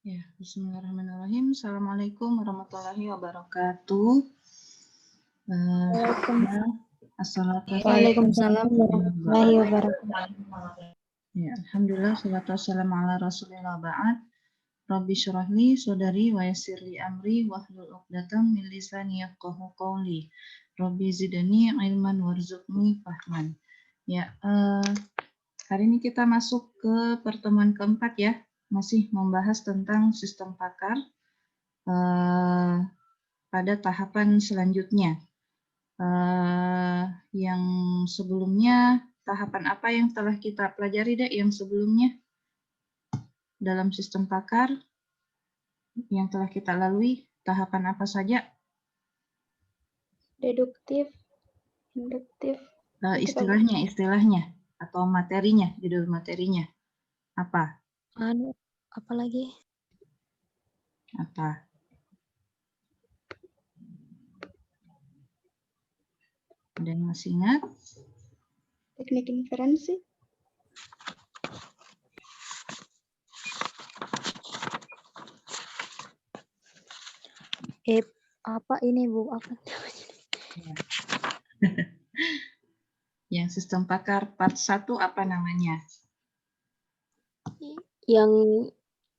Ya, bismillahirrahmanirrahim. Assalamualaikum warahmatullahi wabarakatuh. Waalaikumsalam warahmatullahi wabarakatuh. Ya, alhamdulillah, salatu wassalamu ala rasulillah ba'ad. Rabbi syurahli sodari wa yassirli amri wahlul uqdatam min lisani yafqahu qawli. Rabbi zidani ilman warzuqni fahman. Ya, hari ini kita masuk ke pertemuan keempat ya, masih membahas tentang sistem pakar pada tahapan selanjutnya. Yang sebelumnya, tahapan apa yang telah kita pelajari deh yang sebelumnya dalam sistem pakar yang telah kita lalui, tahapan apa saja? Deduktif, induktif. Istilahnya atau materinya, judul materinya apa? Apa lagi? Apa? Ada yang masih ingat? Teknik inferensi. Apa ini Bu? Apa? Yang sistem pakar part 1 apa namanya? Yang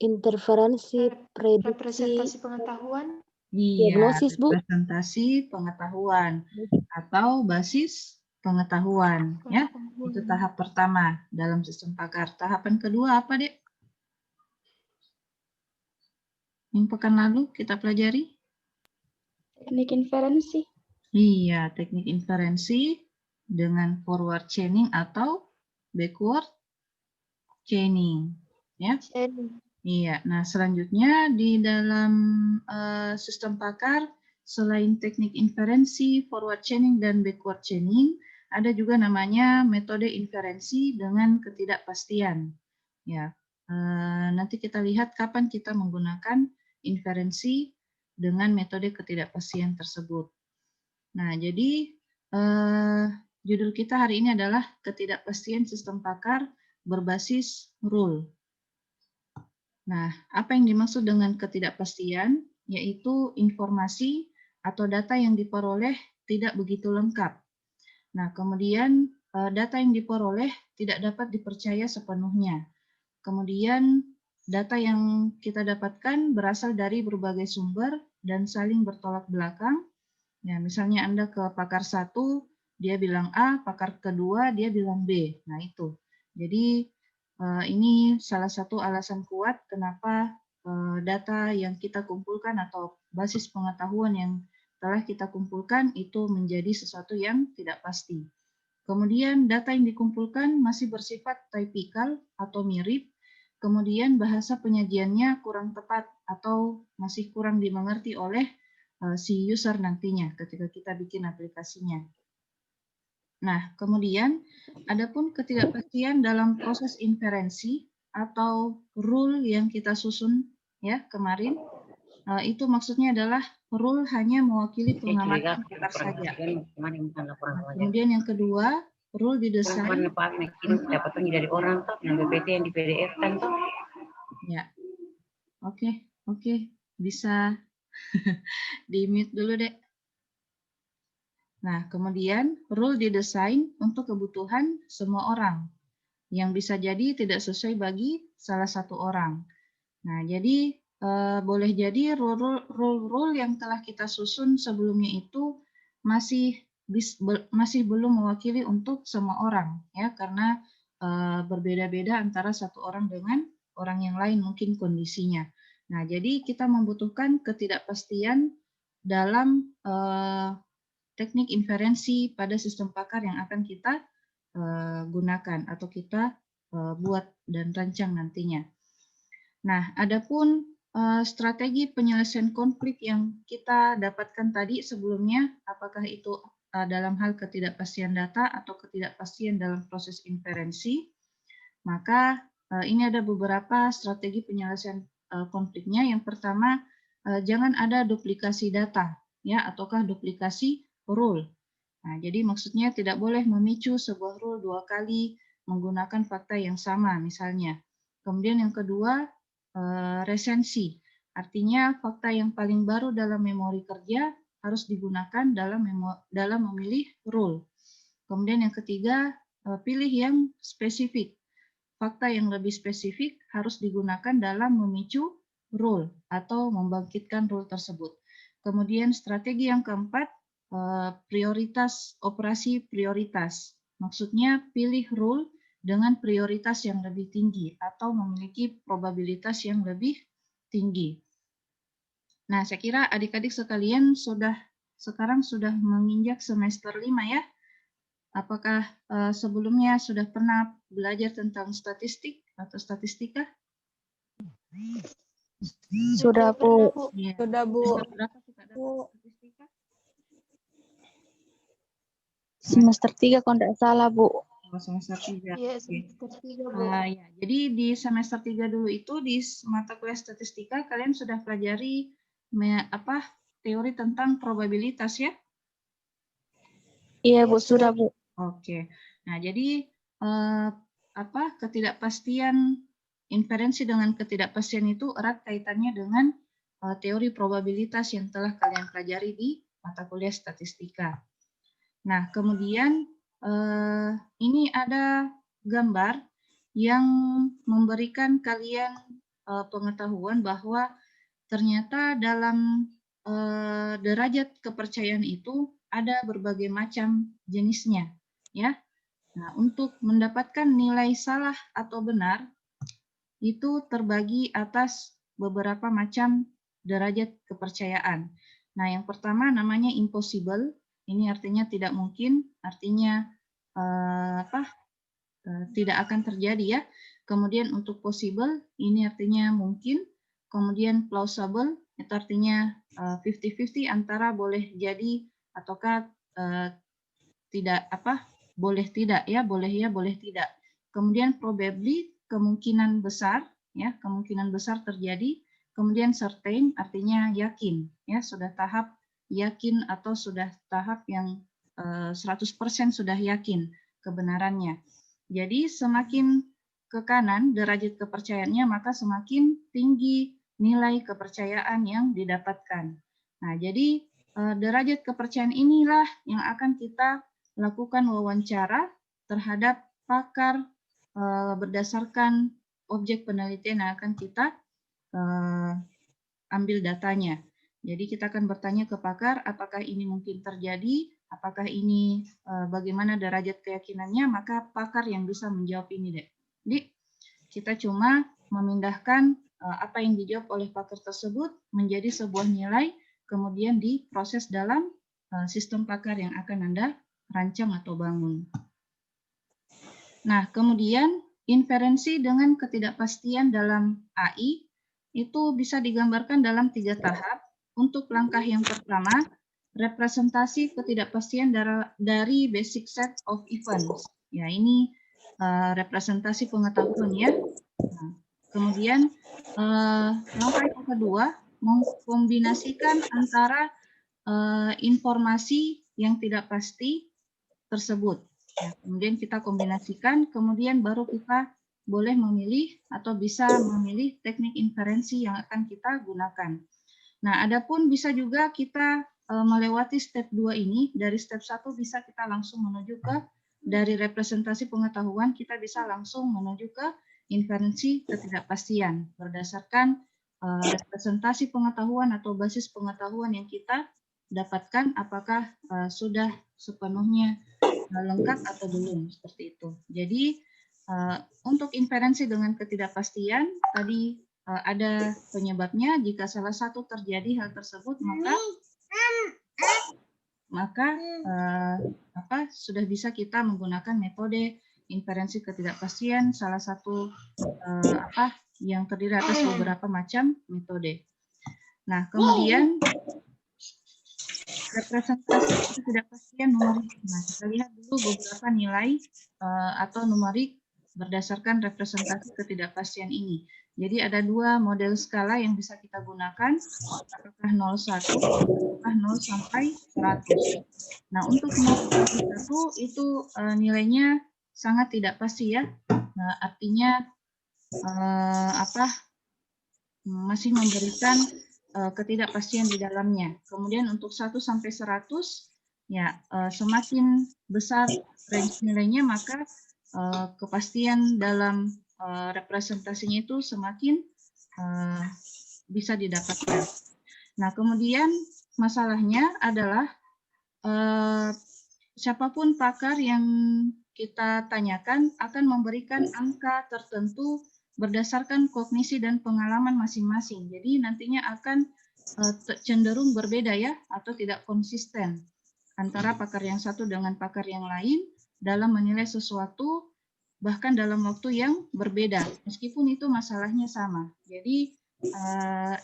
interferensi, representasi pengetahuan. Iya, diagnosis, Bu. representasi pengetahuan atau basis pengetahuan, ya. Itu tahap pertama dalam sistem pakar. Tahapan kedua apa, Dek? Yang pekan lalu kita pelajari? Teknik inferensi. Iya, teknik inferensi dengan forward chaining atau backward chaining, ya. Iya, nah selanjutnya di dalam sistem pakar, selain teknik inferensi, forward chaining, dan backward chaining, ada juga namanya metode inferensi dengan ketidakpastian. Ya, nanti kita lihat kapan kita menggunakan inferensi dengan metode ketidakpastian tersebut. Nah, jadi judul kita hari ini adalah ketidakpastian sistem pakar berbasis rule. Nah, apa yang dimaksud dengan ketidakpastian? Yaitu informasi atau data yang diperoleh tidak begitu lengkap. Nah, kemudian data yang diperoleh tidak dapat dipercaya sepenuhnya. Kemudian data yang kita dapatkan berasal dari berbagai sumber dan saling bertolak belakang. Ya, misalnya Anda ke pakar 1, dia bilang A, pakar kedua dia bilang B. Nah, itu. Jadi ini salah satu alasan kuat kenapa data yang kita kumpulkan atau basis pengetahuan yang telah kita kumpulkan itu menjadi sesuatu yang tidak pasti. Kemudian data yang dikumpulkan masih bersifat typical atau mirip, kemudian bahasa penyajiannya kurang tepat atau masih kurang dimengerti oleh si user nantinya ketika kita bikin aplikasinya. Nah, kemudian adapun ketidakpastian dalam proses inferensi atau rule yang kita susun ya kemarin, itu maksudnya adalah rule hanya mewakili pengamatan pakar saja. Kemudian yang kedua, rule didesain dapatnya dari orang tuh yang BPT yang di PDF kan tuh. Ya, oke, bisa di-mute dulu deh. Nah, kemudian rule didesain untuk kebutuhan semua orang, yang bisa jadi tidak sesuai bagi salah satu orang. Nah, jadi boleh jadi rule yang telah kita susun sebelumnya itu masih belum mewakili untuk semua orang, ya, karena berbeda-beda antara satu orang dengan orang yang lain mungkin kondisinya. Nah, jadi kita membutuhkan ketidakpastian dalam teknik inferensi pada sistem pakar yang akan kita gunakan atau kita buat dan rancang nantinya. Nah, adapun strategi penyelesaian konflik yang kita dapatkan tadi sebelumnya, apakah itu dalam hal ketidakpastian data atau ketidakpastian dalam proses inferensi, maka ini ada beberapa strategi penyelesaian konfliknya. Yang pertama, jangan ada duplikasi data, ya, ataukah duplikasi rule. Nah, jadi maksudnya tidak boleh memicu sebuah rule dua kali menggunakan fakta yang sama, misalnya. Kemudian yang kedua, resensi. Artinya fakta yang paling baru dalam memori kerja harus digunakan dalam memilih rule. Kemudian yang ketiga, pilih yang spesifik. Fakta yang lebih spesifik harus digunakan dalam memicu rule atau membangkitkan rule tersebut. Kemudian strategi yang keempat, prioritas operasi prioritas. Maksudnya pilih rule dengan prioritas yang lebih tinggi atau memiliki probabilitas yang lebih tinggi. Nah, saya kira adik-adik sekalian sekarang sudah menginjak semester 5 ya. Apakah sebelumnya sudah pernah belajar tentang statistik atau statistika? Sudah, Bu. Ya. Sudah, Bu. Semester berapa kita dapat statistika? Semester 3 kalau tidak salah, Bu. Oh, semester 3. Iya, semester 3, Bu. Ya. Jadi di semester 3 dulu itu di mata kuliah statistika kalian sudah pelajari teori tentang probabilitas ya? Iya, Bu, sudah, Bu. Oke. Nah, jadi ketidakpastian inferensi dengan ketidakpastian itu erat kaitannya dengan teori probabilitas yang telah kalian pelajari di mata kuliah statistika. Nah, kemudian ini ada gambar yang memberikan kalian pengetahuan bahwa ternyata dalam derajat kepercayaan itu ada berbagai macam jenisnya, ya. Nah, untuk mendapatkan nilai salah atau benar itu terbagi atas beberapa macam derajat kepercayaan. Nah, yang pertama namanya impossible. Ini artinya tidak mungkin, artinya tidak akan terjadi ya. Kemudian untuk possible, ini artinya mungkin. Kemudian plausible, itu artinya 50-50 antara boleh jadi ataukah tidak boleh tidak ya, boleh tidak. Kemudian probably, kemungkinan besar ya, kemungkinan besar terjadi. Kemudian certain artinya yakin ya, sudah tahap yakin atau sudah tahap yang 100% sudah yakin kebenarannya. Jadi semakin ke kanan derajat kepercayaannya, maka semakin tinggi nilai kepercayaan yang didapatkan. Nah, jadi derajat kepercayaan inilah yang akan kita lakukan wawancara terhadap pakar berdasarkan objek penelitian yang akan kita ambil datanya. Jadi kita akan bertanya ke pakar apakah ini mungkin terjadi, apakah ini bagaimana derajat keyakinannya, maka pakar yang bisa menjawab ini deh. Jadi kita cuma memindahkan apa yang dijawab oleh pakar tersebut menjadi sebuah nilai, kemudian diproses dalam sistem pakar yang akan Anda rancang atau bangun. Nah, kemudian inferensi dengan ketidakpastian dalam AI itu bisa digambarkan dalam 3 tahap. Untuk langkah yang pertama, representasi ketidakpastian dari basic set of events. Ya, ini representasi pengetahuan ya. Nah, kemudian langkah yang kedua, mengkombinasikan antara informasi yang tidak pasti tersebut. Ya, kemudian kita kombinasikan, kemudian baru kita boleh memilih atau bisa memilih teknik inferensi yang akan kita gunakan. Nah, adapun bisa juga kita melewati step 2 ini, dari step 1 bisa kita langsung menuju ke, dari representasi pengetahuan, kita bisa langsung menuju ke inferensi ketidakpastian, berdasarkan representasi pengetahuan atau basis pengetahuan yang kita dapatkan, apakah sudah sepenuhnya lengkap atau belum, seperti itu. Jadi, untuk inferensi dengan ketidakpastian, tadi ada penyebabnya. Jika salah satu terjadi hal tersebut, maka sudah bisa kita menggunakan metode inferensi ketidakpastian, salah satu yang terdiri atas beberapa macam metode. Nah, kemudian representasi ketidakpastian numerik. Nah, kita lihat dulu beberapa nilai atau numerik berdasarkan representasi ketidakpastian ini. Jadi ada 2 model skala yang bisa kita gunakan, apakah 0,1, apakah 0 sampai 100. Nah, untuk 0 sampai 1 itu nilainya sangat tidak pasti ya. Nah, artinya masih memberikan ketidakpastian di dalamnya. Kemudian untuk 1 sampai 100, ya semakin besar range nilainya, maka kepastian dalam representasinya itu semakin bisa didapatkan. Nah, kemudian masalahnya adalah siapapun pakar yang kita tanyakan akan memberikan angka tertentu berdasarkan kognisi dan pengalaman masing-masing. Jadi nantinya akan cenderung berbeda ya, atau tidak konsisten antara pakar yang satu dengan pakar yang lain dalam menilai sesuatu, bahkan dalam waktu yang berbeda, meskipun itu masalahnya sama. Jadi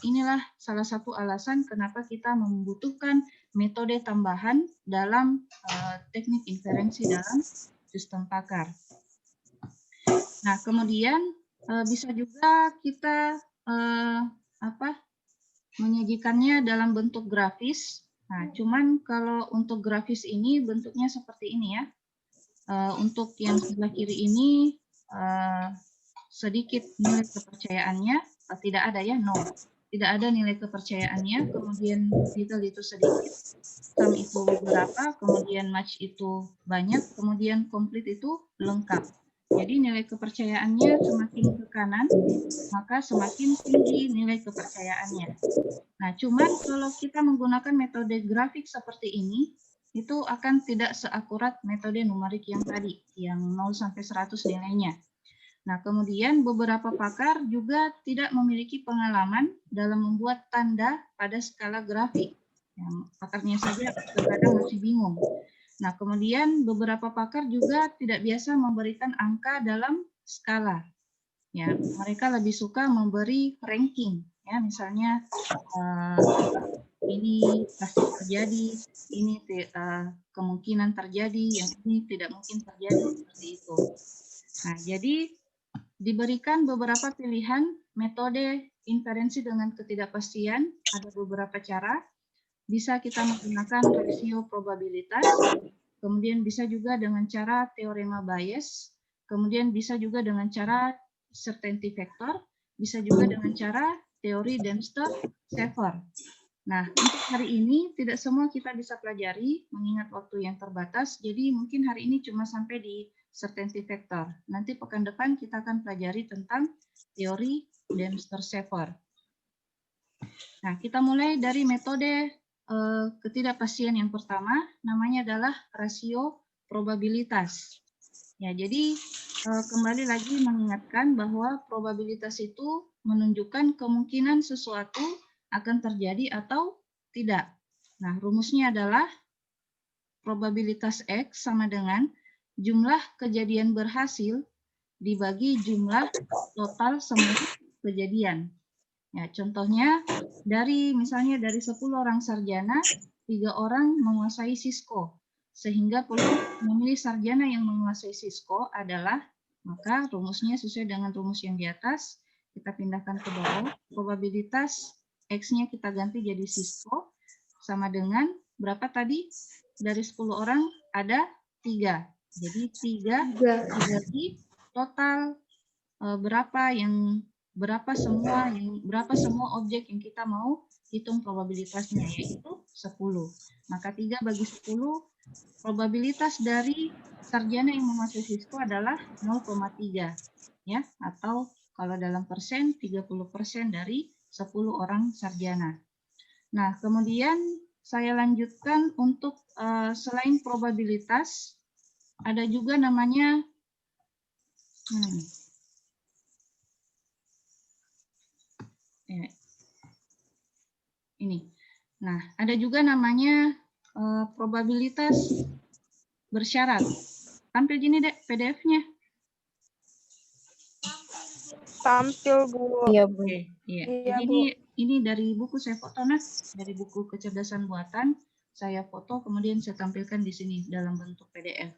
inilah salah satu alasan kenapa kita membutuhkan metode tambahan dalam teknik inferensi dalam sistem pakar. Nah, kemudian bisa juga kita menyajikannya dalam bentuk grafis. Nah, cuman kalau untuk grafis ini bentuknya seperti ini ya. Untuk yang sebelah kiri ini sedikit nilai kepercayaannya, tidak ada ya, nol. Tidak ada nilai kepercayaannya, kemudian detail itu sedikit, sum itu beberapa, kemudian match itu banyak, kemudian complete itu lengkap. Jadi nilai kepercayaannya semakin ke kanan, maka semakin tinggi nilai kepercayaannya. Nah, cuman kalau kita menggunakan metode grafik seperti ini, itu akan tidak seakurat metode numerik yang tadi, yang 0 sampai 100 nilainya. Nah, kemudian beberapa pakar juga tidak memiliki pengalaman dalam membuat tanda pada skala grafik. Yang pakarnya saja kadang-kadang masih bingung. Nah, kemudian beberapa pakar juga tidak biasa memberikan angka dalam skala. Ya, mereka lebih suka memberi ranking. Ya, misalnya ini pasti terjadi, ini kemungkinan terjadi, yang ini tidak mungkin terjadi, seperti itu. Nah, jadi diberikan beberapa pilihan metode inferensi dengan ketidakpastian, ada beberapa cara. Bisa kita menggunakan rasio probabilitas, kemudian bisa juga dengan cara teorema Bayes, kemudian bisa juga dengan cara certainty factor, bisa juga dengan cara teori Dempster-Shafer. Nah, untuk hari ini tidak semua kita bisa pelajari, mengingat waktu yang terbatas, jadi mungkin hari ini cuma sampai di certainty factor. Nanti pekan depan kita akan pelajari tentang teori Dempster-Shafer. Nah, kita mulai dari metode ketidakpastian yang pertama, namanya adalah rasio probabilitas. Ya, jadi kembali lagi mengingatkan bahwa probabilitas itu menunjukkan kemungkinan sesuatu akan terjadi atau tidak. Nah, rumusnya adalah probabilitas X sama dengan jumlah kejadian berhasil dibagi jumlah total semua kejadian. Ya, contohnya misalnya dari 10 orang sarjana, 3 orang menguasai Cisco. Sehingga peluang memilih sarjana yang menguasai Cisco adalah, maka rumusnya sesuai dengan rumus yang di atas, kita pindahkan ke bawah, probabilitas X-nya kita ganti jadi Cisco, sama dengan berapa tadi? Dari 10 orang ada 3. Jadi 3 dibagi total berapa semua objek yang kita mau hitung probabilitasnya, yaitu 10. Maka 3 bagi 10, probabilitas dari sarjana yang menguasai Cisco adalah 0,3. Ya, atau kalau dalam persen, 30% dari 10 orang sarjana. Nah, kemudian saya lanjutkan untuk selain probabilitas, ada juga namanya ini. Nah, ada juga namanya probabilitas bersyarat. Tampil gini deh PDF-nya. Tampil, Bu. Iya, Bu. Oke, iya. Jadi ini dari buku saya foto, Nas, dari buku Kecerdasan Buatan. Saya foto, kemudian saya tampilkan di sini dalam bentuk PDF.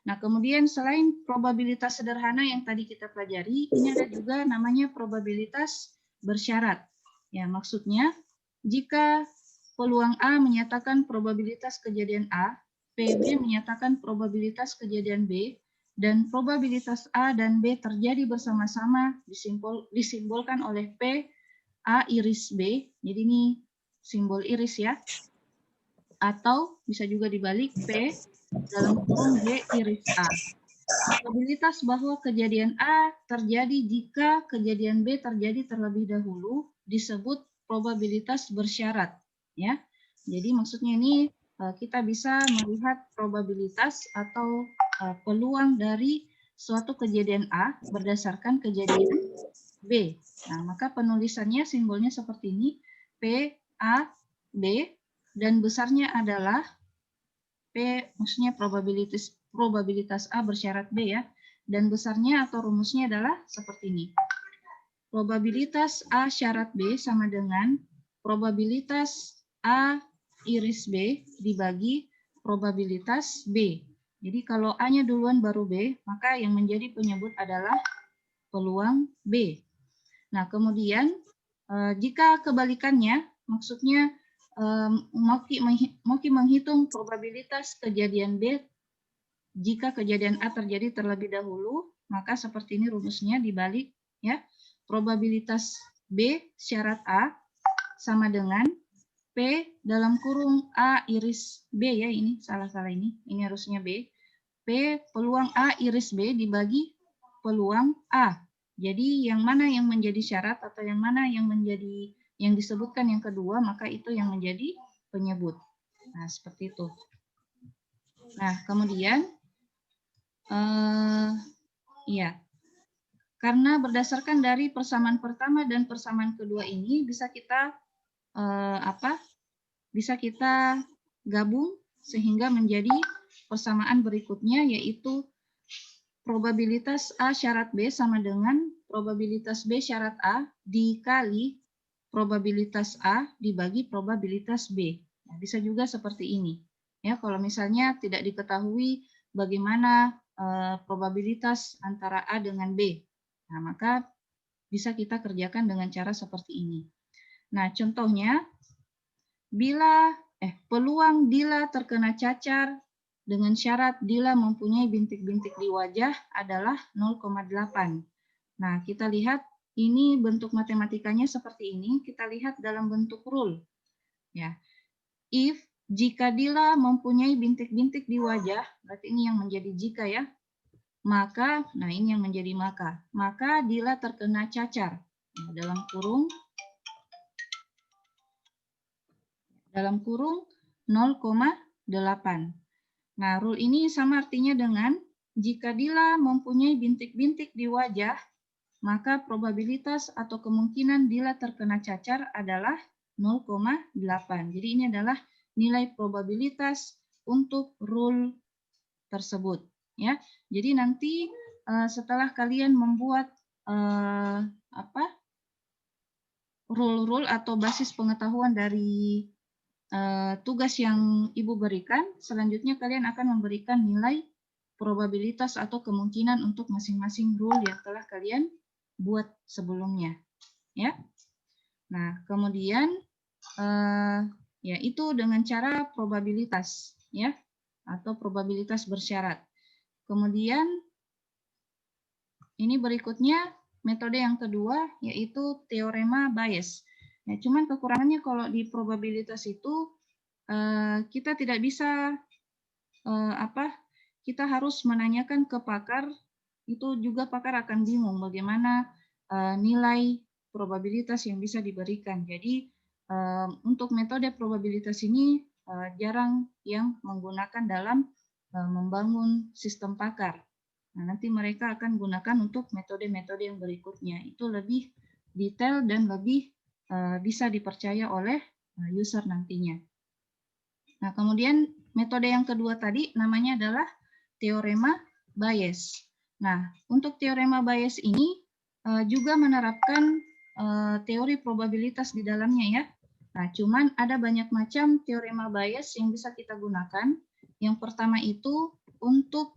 Nah, kemudian selain probabilitas sederhana yang tadi kita pelajari, ini ada juga namanya probabilitas bersyarat. Ya, maksudnya jika peluang A menyatakan probabilitas kejadian A, PB menyatakan probabilitas kejadian B, dan probabilitas A dan B terjadi bersama-sama disimbolkan oleh P A iris B, jadi ini simbol iris ya, atau bisa juga dibalik P dalam kurung B iris A. Probabilitas bahwa kejadian A terjadi jika kejadian B terjadi terlebih dahulu disebut probabilitas bersyarat, ya. Jadi maksudnya ini kita bisa melihat probabilitas atau peluang dari suatu kejadian A berdasarkan kejadian B. Nah, maka penulisannya simbolnya seperti ini, P, A, B, dan besarnya adalah P, maksudnya probabilitas A bersyarat B ya, dan besarnya atau rumusnya adalah seperti ini. Probabilitas A syarat B sama dengan probabilitas A iris B dibagi probabilitas B. Jadi kalau A-nya duluan baru B, maka yang menjadi penyebut adalah peluang B. Nah, kemudian jika kebalikannya, maksudnya Moki menghitung probabilitas kejadian B jika kejadian A terjadi terlebih dahulu, maka seperti ini rumusnya dibalik ya. Probabilitas B syarat A sama dengan P dalam kurung A iris B ya, ini salah-salah ini harusnya B. P peluang A iris B dibagi peluang A. Jadi yang mana yang menjadi syarat atau yang mana yang menjadi yang disebutkan yang kedua, maka itu yang menjadi penyebut. Nah, seperti itu. Nah, kemudian ya, karena berdasarkan dari persamaan pertama dan persamaan kedua ini bisa kita bisa kita gabung sehingga menjadi persamaan berikutnya, yaitu probabilitas A syarat B sama dengan probabilitas B syarat A dikali probabilitas A dibagi probabilitas B. Nah, bisa juga seperti ini. Ya, kalau misalnya tidak diketahui bagaimana probabilitas antara A dengan B. Nah, maka bisa kita kerjakan dengan cara seperti ini. Nah, contohnya peluang Dila terkena cacar dengan syarat Dila mempunyai bintik-bintik di wajah adalah 0,8. Nah, kita lihat ini bentuk matematikanya seperti ini. Kita lihat dalam bentuk rule. Ya. If jika Dila mempunyai bintik-bintik di wajah, berarti ini yang menjadi jika ya. Maka, nah ini yang menjadi maka Dila terkena cacar. Nah, dalam kurung 0,8. Nah, rule ini sama artinya dengan jika Dila mempunyai bintik-bintik di wajah, maka probabilitas atau kemungkinan Dila terkena cacar adalah 0,8. Jadi ini adalah nilai probabilitas untuk rule tersebut. Ya, jadi nanti setelah kalian membuat rule-rule atau basis pengetahuan dari tugas yang Ibu berikan, selanjutnya kalian akan memberikan nilai probabilitas atau kemungkinan untuk masing-masing rule yang telah kalian buat sebelumnya. Ya. Nah, kemudian ya itu dengan cara probabilitas ya, atau probabilitas bersyarat. Kemudian ini berikutnya metode yang kedua yaitu teorema Bayes. Nah, cuman kekurangannya kalau di probabilitas itu kita tidak bisa kita harus menanyakan ke pakar, itu juga pakar akan bingung bagaimana nilai probabilitas yang bisa diberikan. Jadi untuk metode probabilitas ini jarang yang menggunakan dalam membangun sistem pakar. Nah, nanti mereka akan gunakan untuk metode-metode yang berikutnya. Itu lebih detail dan lebih bisa dipercaya oleh user nantinya. Nah, kemudian metode yang kedua tadi namanya adalah teorema Bayes. Nah, untuk teorema Bayes ini juga menerapkan teori probabilitas di dalamnya ya. Nah, cuman ada banyak macam teorema Bayes yang bisa kita gunakan. Yang pertama itu untuk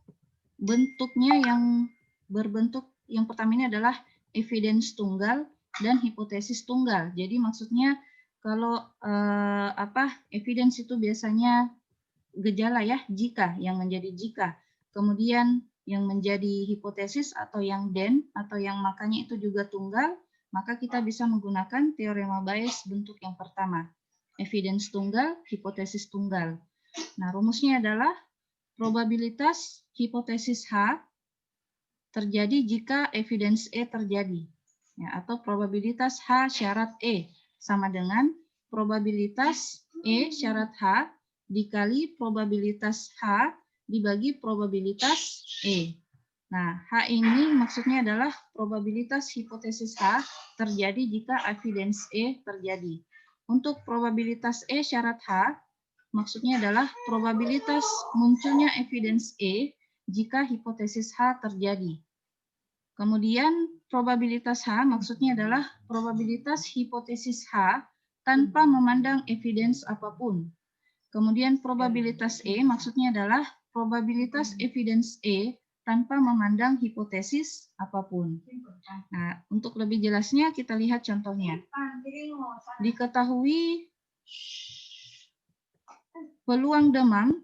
bentuknya yang berbentuk, yang pertama ini adalah evidence tunggal dan hipotesis tunggal. Jadi maksudnya kalau evidence itu biasanya gejala ya, jika, yang menjadi jika. Kemudian yang menjadi hipotesis atau yang then atau yang makanya itu juga tunggal, maka kita bisa menggunakan teorema Bayes bentuk yang pertama. Evidence tunggal, hipotesis tunggal. Nah, rumusnya adalah probabilitas hipotesis H terjadi jika evidence E terjadi. Ya, atau probabilitas H syarat E sama dengan probabilitas E syarat H dikali probabilitas H dibagi probabilitas E. Nah, H ini maksudnya adalah probabilitas hipotesis H terjadi jika evidence E terjadi. Untuk probabilitas E syarat H, maksudnya adalah probabilitas munculnya evidence E jika hipotesis H terjadi. Kemudian probabilitas H maksudnya adalah probabilitas hipotesis H tanpa memandang evidence apapun. Kemudian probabilitas E maksudnya adalah probabilitas evidence E tanpa memandang hipotesis apapun. Nah, untuk lebih jelasnya kita lihat contohnya. Diketahui peluang demam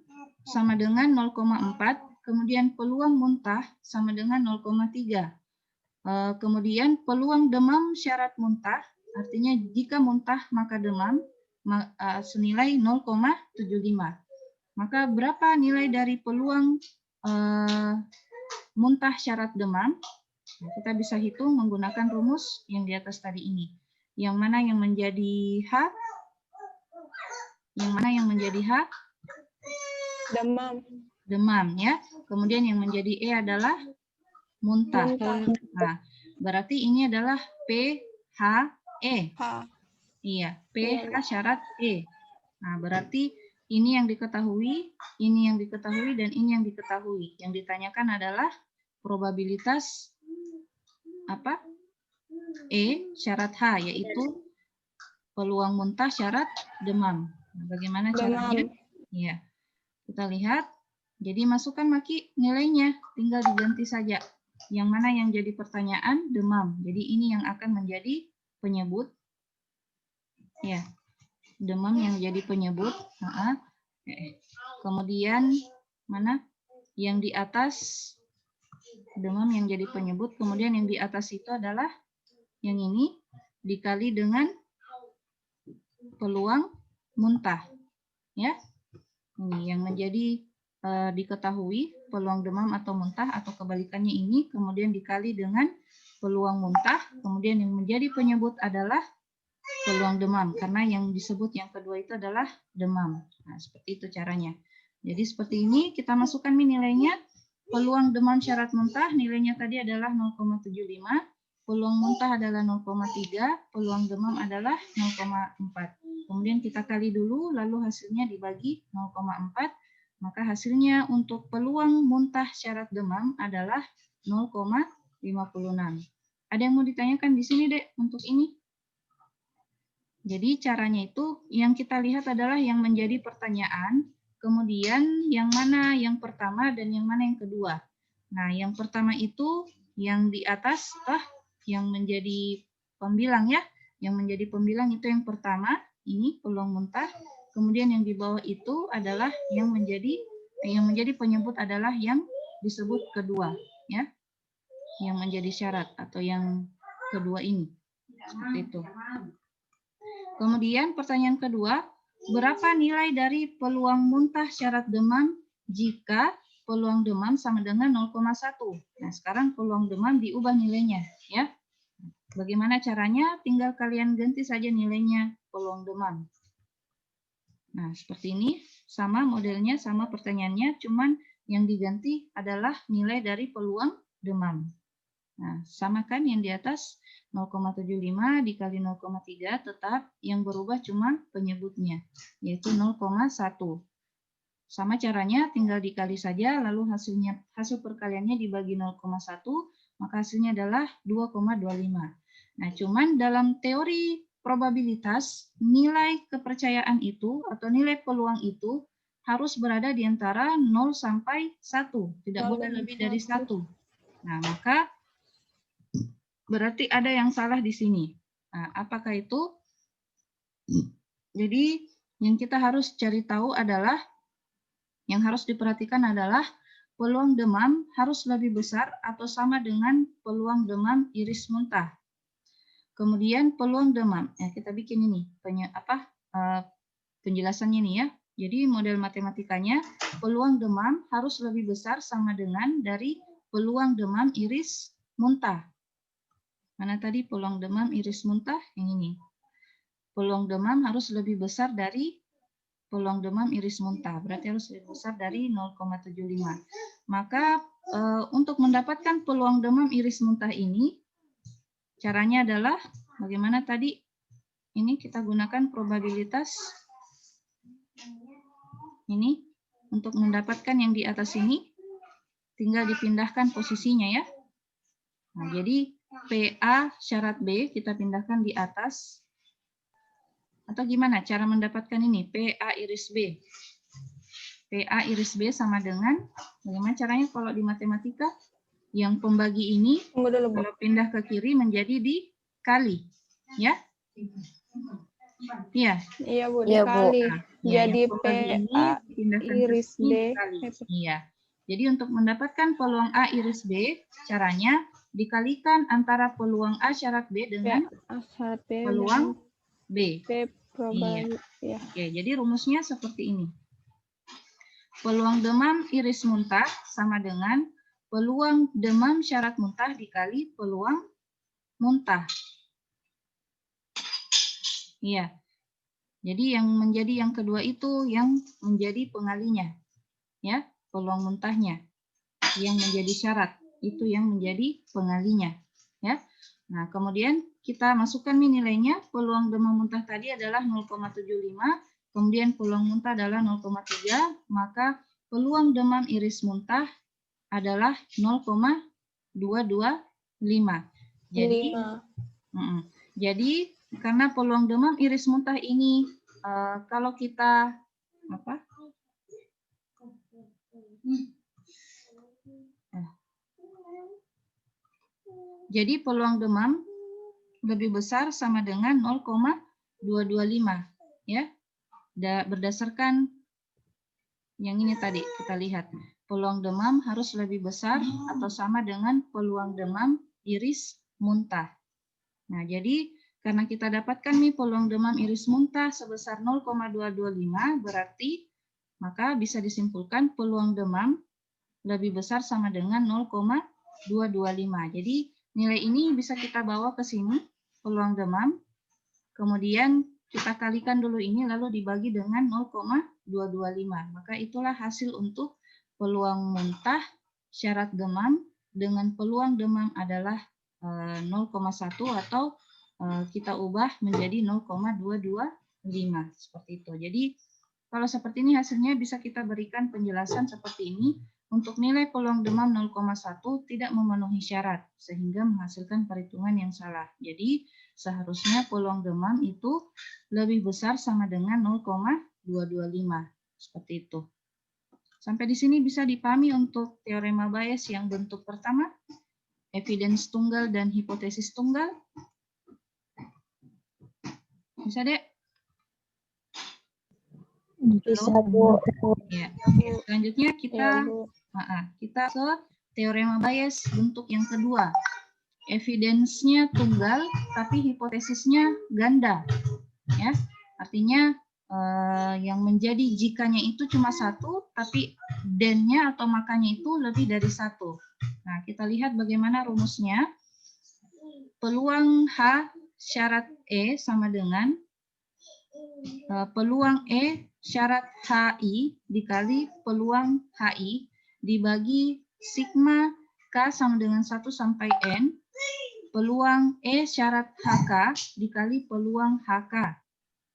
sama dengan 0,4, kemudian peluang muntah sama dengan 0,3. Kemudian peluang demam syarat muntah, artinya jika muntah maka demam, senilai 0,75. Maka berapa nilai dari peluang muntah syarat demam? Nah, kita bisa hitung menggunakan rumus yang di atas tadi ini. Yang mana yang menjadi H? Yang mana yang menjadi H? Demam. Demam, ya. Kemudian yang menjadi E adalah muntah. Nah, berarti ini adalah PHE. Iya, PH syarat E. Nah, berarti ini yang diketahui, dan ini yang diketahui. Yang ditanyakan adalah probabilitas apa? E syarat H, yaitu peluang muntah syarat demam. Nah, bagaimana caranya? Iya. Kita lihat. Jadi masukkan Maki nilainya, tinggal diganti saja. Yang mana yang jadi pertanyaan? Demam. Jadi ini yang akan menjadi penyebut. Ya, demam yang jadi penyebut. Kemudian mana? Yang di atas demam yang jadi penyebut. Kemudian yang di atas itu adalah yang ini dikali dengan peluang muntah. Ya, ini yang menjadi diketahui peluang demam atau muntah atau kebalikannya ini, kemudian dikali dengan peluang muntah, kemudian yang menjadi penyebut adalah peluang demam, karena yang disebut yang kedua itu adalah demam. Nah, seperti itu caranya. Jadi seperti ini kita masukkan nilainya. Peluang demam syarat muntah nilainya tadi adalah 0,75, peluang muntah adalah 0,3, peluang demam adalah 0,4. Kemudian kita kali dulu, lalu hasilnya dibagi 0,4. Maka hasilnya untuk peluang muntah syarat demam adalah 0,56. Ada yang mau ditanyakan di sini, Dek, untuk ini? Jadi caranya itu yang kita lihat adalah yang menjadi pertanyaan, kemudian yang mana yang pertama dan yang mana yang kedua. Nah, yang pertama itu yang di atas, yang menjadi pembilang ya. Yang menjadi pembilang itu yang pertama, ini peluang muntah. Kemudian yang di bawah itu adalah yang menjadi penyebut adalah yang disebut kedua, ya, yang menjadi syarat atau yang kedua ini, seperti itu. Kemudian pertanyaan kedua, berapa nilai dari peluang muntah syarat demam jika peluang demam sama dengan 0,1? Nah, sekarang peluang demam diubah nilainya, ya. Bagaimana caranya? Tinggal kalian ganti saja nilainya peluang demam. Nah, seperti ini, sama modelnya, sama pertanyaannya, cuman yang diganti adalah nilai dari peluang demam. Nah, samakan yang di atas 0,75 dikali 0,3, tetap yang berubah cuma penyebutnya, yaitu 0,1. Sama caranya, tinggal dikali saja, lalu hasil perkaliannya dibagi 0,1, maka hasilnya adalah 2,25. Nah, cuman dalam teori probabilitas, nilai kepercayaan itu atau nilai peluang itu harus berada di antara 0 sampai 1. Tidak boleh lebih dari 1. Nah, maka berarti ada yang salah di sini. Nah, apakah itu? Jadi, yang kita harus cari tahu adalah, yang harus diperhatikan adalah peluang demam harus lebih besar atau sama dengan peluang demam iris muntah. Kemudian peluang demam. Ya, kita bikin ini penjelasannya nih ya. Jadi model matematikanya peluang demam harus lebih besar sama dengan dari peluang demam iris muntah. Mana tadi peluang demam iris muntah? Yang ini. Peluang demam harus lebih besar dari peluang demam iris muntah. Berarti harus lebih besar dari 0,75. Maka untuk mendapatkan peluang demam iris muntah ini, caranya adalah bagaimana tadi? Ini kita gunakan probabilitas. Ini untuk mendapatkan yang di atas ini, tinggal dipindahkan posisinya ya. Nah, jadi PA syarat B kita pindahkan di atas. Atau gimana cara mendapatkan ini? PA iris B. PA iris B sama dengan, bagaimana caranya kalau di matematika? Yang pembagi ini, kalau pindah ke kiri menjadi dikali. Ya? Iya. Iya, Bu, dikali. Nah, ya, Jadi PA iris B. Iya. Jadi untuk mendapatkan peluang A iris B, caranya dikalikan antara peluang A syarat B dengan peluang B. Iya. Ya. Oke, jadi rumusnya seperti ini. Peluang demam iris muntah sama dengan peluang demam syarat muntah dikali peluang muntah. Iya. Jadi yang menjadi yang kedua itu yang menjadi pengalinya. Ya, peluang muntahnya. Yang menjadi syarat itu yang menjadi pengalinya. Ya. Nah, kemudian kita masukkan nilainya. Peluang demam muntah tadi adalah 0,75. Kemudian peluang muntah adalah 0,3, maka peluang demam iris muntah adalah 0,225. Jadi karena peluang demam iris muntah ini kalau kita jadi peluang demam lebih besar sama dengan 0,225 ya. Berdasarkan yang ini tadi kita lihat, peluang demam harus lebih besar atau sama dengan peluang demam iris muntah. Nah, jadi karena kita dapatkan nih peluang demam iris muntah sebesar 0,225, berarti maka bisa disimpulkan peluang demam lebih besar sama dengan 0,225. Jadi nilai ini bisa kita bawa ke sini, peluang demam. Kemudian kita kalikan dulu ini lalu dibagi dengan 0,225. Maka itulah hasil untuk peluang muntah syarat demam dengan peluang demam adalah 0,1 atau kita ubah menjadi 0,225 seperti itu. Jadi kalau seperti ini hasilnya bisa kita berikan penjelasan seperti ini. Untuk nilai peluang demam 0,1 tidak memenuhi syarat sehingga menghasilkan perhitungan yang salah. Jadi seharusnya peluang demam itu lebih besar sama dengan 0,225 seperti itu. Sampai di sini bisa dipahami untuk teorema Bayes yang bentuk pertama, evidence tunggal dan hipotesis tunggal. Bisa, Dek? Bisa, Bu. Ya. Selanjutnya kita ke teorema Bayes bentuk yang kedua. Evidence-nya tunggal tapi hipotesisnya ganda. Ya. Artinya yang menjadi jikanya itu cuma satu tapi then-nya atau makanya itu lebih dari satu. Nah, kita lihat bagaimana rumusnya. Peluang H syarat E sama dengan peluang E syarat HI dikali peluang HI dibagi sigma K sama dengan 1 sampai N, peluang E syarat HK dikali peluang HK.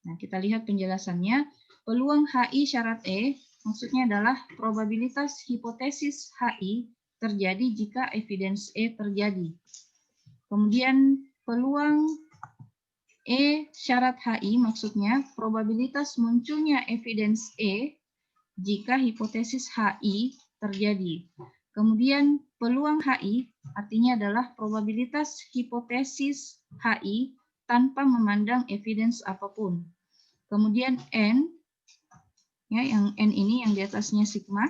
Nah, kita lihat penjelasannya. Peluang HI syarat E maksudnya adalah probabilitas hipotesis HI terjadi jika evidence E terjadi. Kemudian peluang E syarat HI maksudnya probabilitas munculnya evidence E jika hipotesis HI terjadi. Kemudian peluang HI artinya adalah probabilitas hipotesis HI tanpa memandang evidence apapun. Kemudian N, ya, yang N ini yang di atasnya sigma,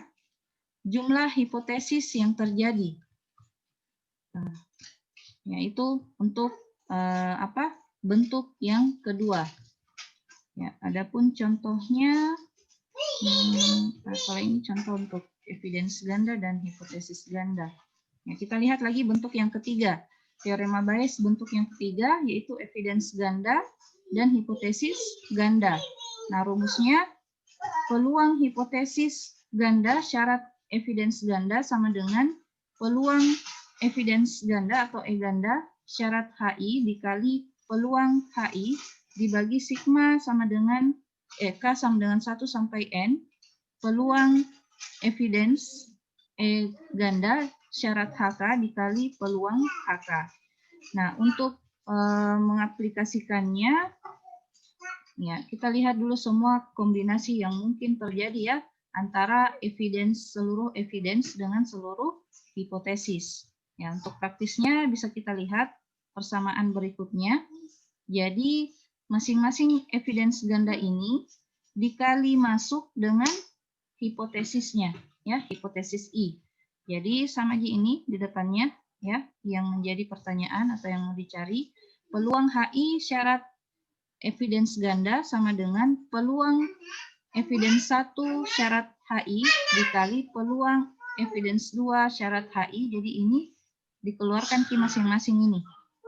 jumlah hipotesis yang terjadi. Nah, yaitu untuk bentuk yang kedua. Ya, adapun contohnya, kalau ini contoh untuk evidence ganda dan hipotesis ganda. Ya, kita lihat lagi bentuk yang ketiga. Teorema Bayes bentuk yang ketiga yaitu evidence ganda dan hipotesis ganda. Nah, rumusnya peluang hipotesis ganda syarat evidence ganda sama dengan peluang evidence ganda atau E ganda syarat HI dikali peluang HI dibagi sigma sama dengan K sama dengan 1 sampai N peluang evidence E ganda syarat HK dikali peluang HK. Nah, untuk mengaplikasikannya, ya kita lihat dulu semua kombinasi yang mungkin terjadi ya antara seluruh evidence dengan seluruh hipotesis. Ya, untuk praktisnya bisa kita lihat persamaan berikutnya. Jadi masing-masing evidence ganda ini dikali masuk dengan hipotesisnya, ya hipotesis I. Jadi sama aja ini di depannya, ya yang menjadi pertanyaan atau yang mau dicari peluang HI syarat evidence ganda sama dengan peluang evidence 1 syarat HI dikali peluang evidence 2 syarat HI. Jadi ini dikeluarkan ke masing-masing ini,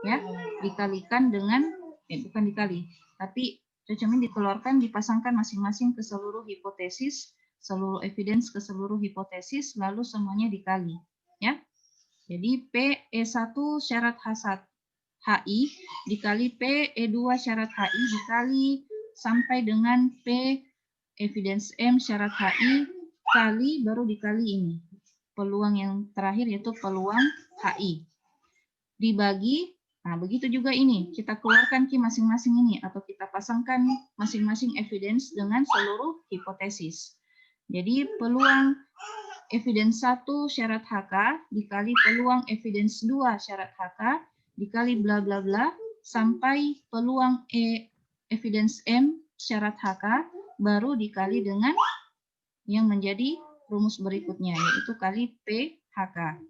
ya dikalikan dengan bukan dikali, tapi cocoknya dikeluarkan dipasangkan masing-masing ke seluruh hipotesis, seluruh evidence ke seluruh hipotesis, lalu semuanya dikali, ya. Jadi PE1 syarat H1 HI dikali PE2 syarat HI dikali sampai dengan P evidence M syarat HI kali baru dikali ini. Peluang yang terakhir yaitu peluang HI. Dibagi, nah begitu juga ini, kita keluarkan ke masing-masing ini atau kita pasangkan masing-masing evidence dengan seluruh hipotesis. Jadi peluang evidence 1 syarat HK dikali peluang evidence 2 syarat HK dikali bla bla bla sampai peluang evidence M syarat HK baru dikali dengan yang menjadi rumus berikutnya yaitu kali PHK.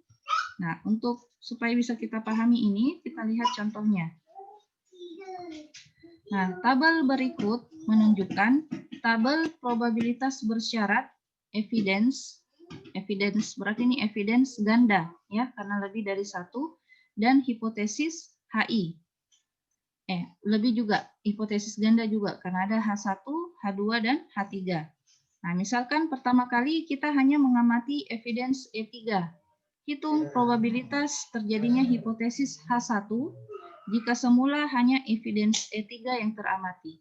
Nah, untuk supaya bisa kita pahami ini, kita lihat contohnya. Nah, tabel berikut menunjukkan tabel probabilitas bersyarat evidence berarti ini evidence ganda ya karena lebih dari satu dan hipotesis HI. Lebih juga hipotesis ganda juga karena ada H1, H2 dan H3. Nah, misalkan pertama kali kita hanya mengamati evidence E3. Hitung probabilitas terjadinya hipotesis H1 jika semula hanya evidence E3 yang teramati.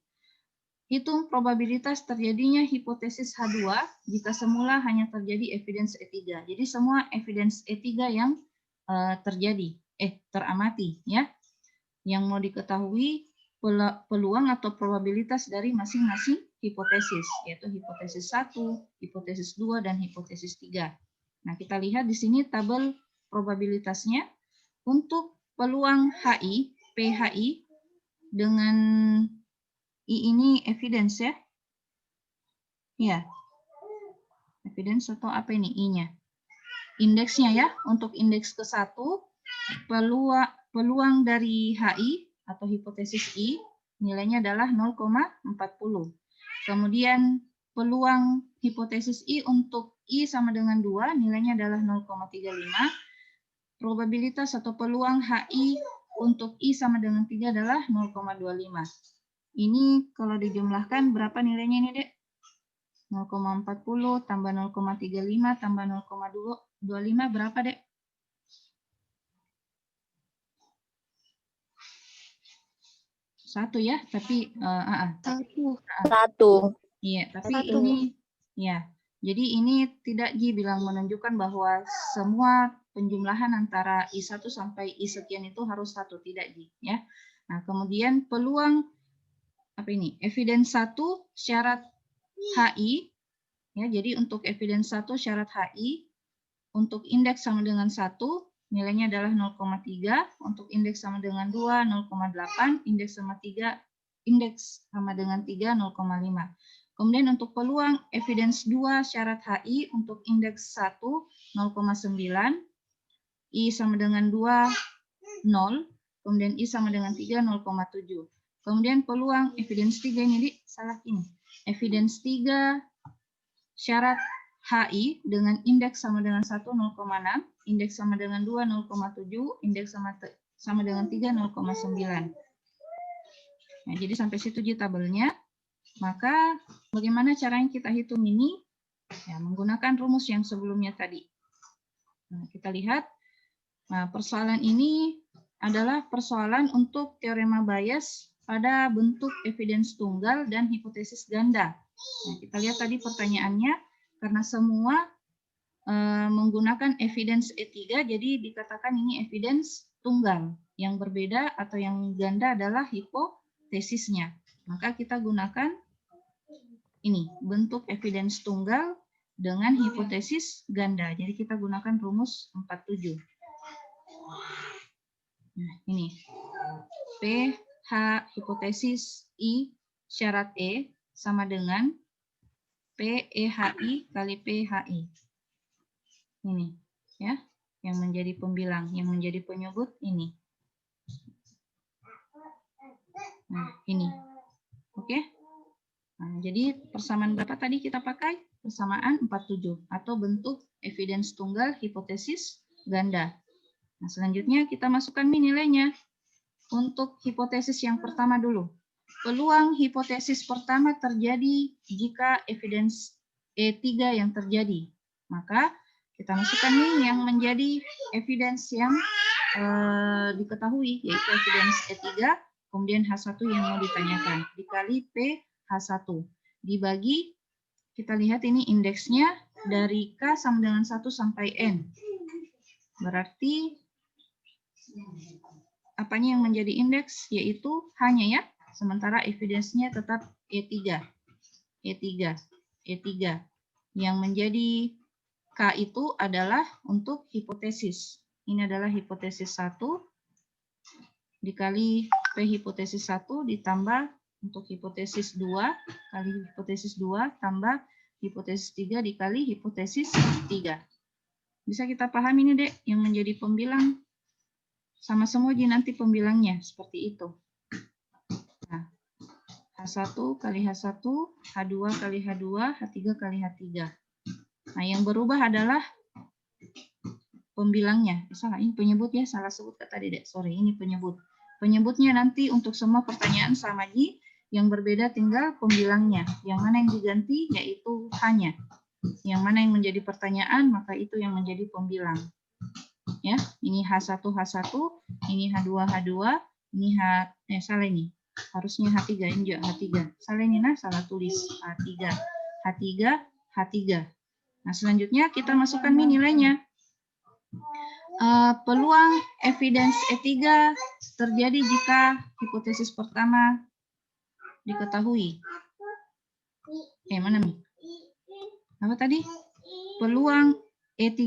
Hitung probabilitas terjadinya hipotesis H2 jika semula hanya terjadi evidence E3. Jadi semua evidence E3 yang teramati ya. Yang mau diketahui peluang atau probabilitas dari masing-masing hipotesis, yaitu hipotesis 1, hipotesis 2 dan hipotesis 3. Nah, kita lihat di sini tabel probabilitasnya untuk peluang HI, PHI dengan I ini evidence ya. Ya. Evidence atau apa ini I-nya? Indeksnya ya. Untuk indeks ke-1 peluang dari HI atau hipotesis I nilainya adalah 0,40. Kemudian peluang hipotesis I untuk I sama dengan 2 nilainya adalah 0,35. Probabilitas atau peluang HI untuk I sama dengan 3 adalah 0,25. Ini kalau dijumlahkan berapa nilainya ini, Dek? 0,40 tambah 0,35 tambah 0,25 berapa, Dek? Satu ya, tapi Satu. Iya, tapi ini ya. Jadi ini tidak dibilang menunjukkan bahwa semua penjumlahan antara I1 sampai I sekian itu harus satu, tidak ya. Nah, kemudian peluang apa ini? Evidence 1 syarat HI ya. Jadi untuk evidence 1 syarat HI untuk indeks sama dengan 1 nilainya adalah 0,3, untuk indeks sama dengan 2 0,8, indeks sama dengan 3 0,5. Kemudian untuk peluang evidence 2 syarat HI untuk indeks 1 0,9, I sama dengan 2 0, kemudian I sama dengan 3, 0,7. Kemudian peluang evidence 3 ini, Dik, salah ini. Evidence 3 syarat HI dengan indeks sama dengan 1, 0,6, indeks sama dengan 2, 0,7, indeks sama dengan 3, 0,9. Nah, jadi sampai situ Ji tabelnya. Maka bagaimana caranya kita hitung ini? Ya, menggunakan rumus yang sebelumnya tadi. Nah, kita lihat, nah, persoalan ini adalah persoalan untuk teorema Bayes pada bentuk evidence tunggal dan hipotesis ganda. Nah, kita lihat tadi pertanyaannya, karena semua menggunakan evidence E3, jadi dikatakan ini evidence tunggal. Yang berbeda atau yang ganda adalah hipotesisnya. Maka kita gunakan ini, bentuk evidence tunggal dengan hipotesis ganda. Jadi kita gunakan rumus 47. Nah, ini. P, H, hipotesis I, syarat E, sama dengan P, E, H, I kali P, H, I. Ini, ya, yang menjadi pembilang, yang menjadi penyebut ini. Nah, ini. Oke. Nah, jadi persamaan berapa tadi kita pakai? Persamaan 47 atau bentuk evidence tunggal hipotesis ganda. Nah, selanjutnya kita masukkan nilainya. Untuk hipotesis yang pertama dulu. Peluang hipotesis pertama terjadi jika evidence E3 yang terjadi. Maka kita masukkan nih yang menjadi evidence yang diketahui, yaitu evidence E3, kemudian H1 yang mau ditanyakan, dikali P H1. Dibagi, kita lihat ini indeksnya dari K sama dengan 1 sampai N. Berarti apanya yang menjadi indeks? Yaitu hanya ya, sementara evidence-nya tetap E3. E3. E3. Yang menjadi K itu adalah untuk hipotesis. Ini adalah hipotesis 1 dikali P hipotesis 1 ditambah untuk hipotesis 2 kali hipotesis 2 tambah hipotesis 3 dikali hipotesis 3. Bisa kita pahami ini, Dek, yang menjadi pembilang sama semua Ji nanti pembilangnya seperti itu. Nah, H1 kali H1, H2 kali H2, H3 kali H3. Nah, yang berubah adalah pembilangnya. Salah, ini penyebut ya, salah sebut tadi, Dek. Sorry, ini penyebut. Penyebutnya nanti untuk semua pertanyaan sama Ji, yang berbeda tinggal pembilangnya. Yang mana yang diganti yaitu hanya. Yang mana yang menjadi pertanyaan, maka itu yang menjadi pembilang. Ya, ini H1 H1, ini H2 H2, ini salah ini. Harusnya H3, ini juga H3. Salah ini, nah, salah tulis. H3, H3, H3. Nah, selanjutnya kita masukkan nilainya. Peluang evidence E3 terjadi jika hipotesis pertama diketahui. Mana nih? Apa tadi? Peluang E3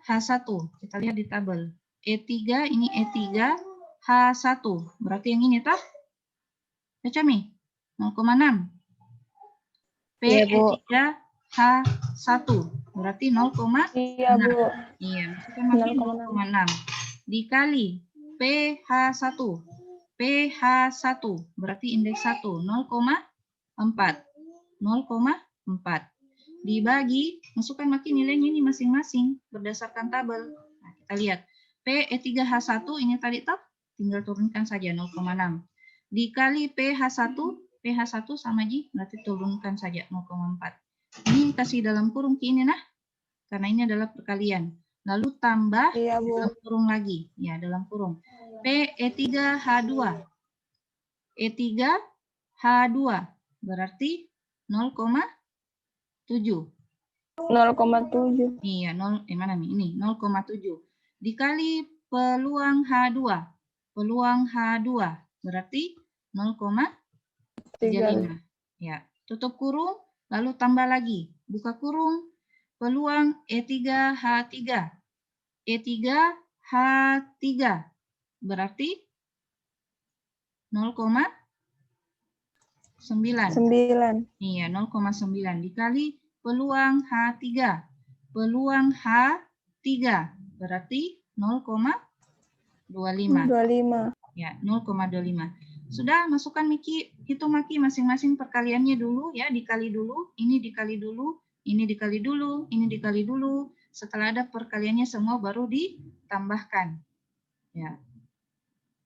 H1. Kita lihat di tabel. E3 ini E3 H1. Berarti yang ini tah? Baca Mi. 0,6. P E3 H1. Berarti 0,6. Iya, Bu. Iya, masukkan lagi 0,6. Dikali PH1. PH1 berarti indeks 1 0,4. 0,4. Dibagi, masukkan makin nilainya ini masing-masing berdasarkan tabel. Nah, kita lihat. P3H1 ini tadi toh, tinggal turunkan saja 0,6. Dikali PH1, PH1 sama Ji, berarti turunkan saja 0,4. Ini kasih dalam kurung ini nah, karena ini adalah perkalian. Lalu tambah dalam kurung lagi, ya dalam kurung. P3H2. E3H2 berarti 0,7. 0,7. Iya, mana nih? Ini 0,7. Dikali peluang H2. Peluang H2 berarti 0,35. Ya, tutup kurung, lalu tambah lagi. Buka kurung, peluang E3H3. E3H3 berarti 0,9. Iya, 0,9 dikali peluang H3. Peluang H3 berarti 0,25. Ya, 0,25. Sudah, masukkan Miki, hitung Maki masing-masing perkaliannya dulu ya, dikali dulu, ini dikali dulu, ini dikali dulu, ini dikali dulu. Setelah ada perkaliannya semua baru ditambahkan. Ya.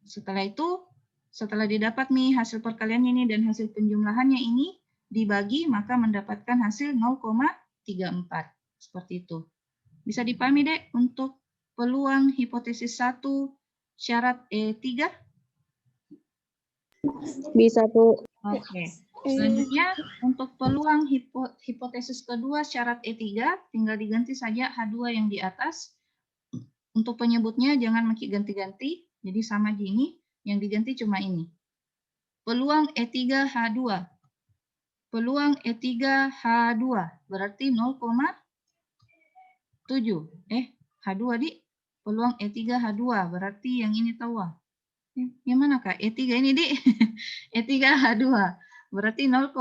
Setelah itu, setelah didapat nih hasil perkalian ini dan hasil penjumlahannya ini dibagi, maka mendapatkan hasil 0,34. Seperti itu. Bisa dipahami, Dek, untuk peluang hipotesis 1 syarat E3? Bisa, Bu. Oke. Selanjutnya, untuk peluang hipotesis kedua syarat E3, tinggal diganti saja H2 yang di atas. Untuk penyebutnya jangan Maki ganti-ganti, jadi sama gini, yang diganti cuma ini. Peluang E3 H2. Peluang E3 H2 berarti 0,7. H2 di peluang E3 H2 berarti yang ini tahu. Yang mana Kak? E3 ini di E3 H2 berarti 0,7.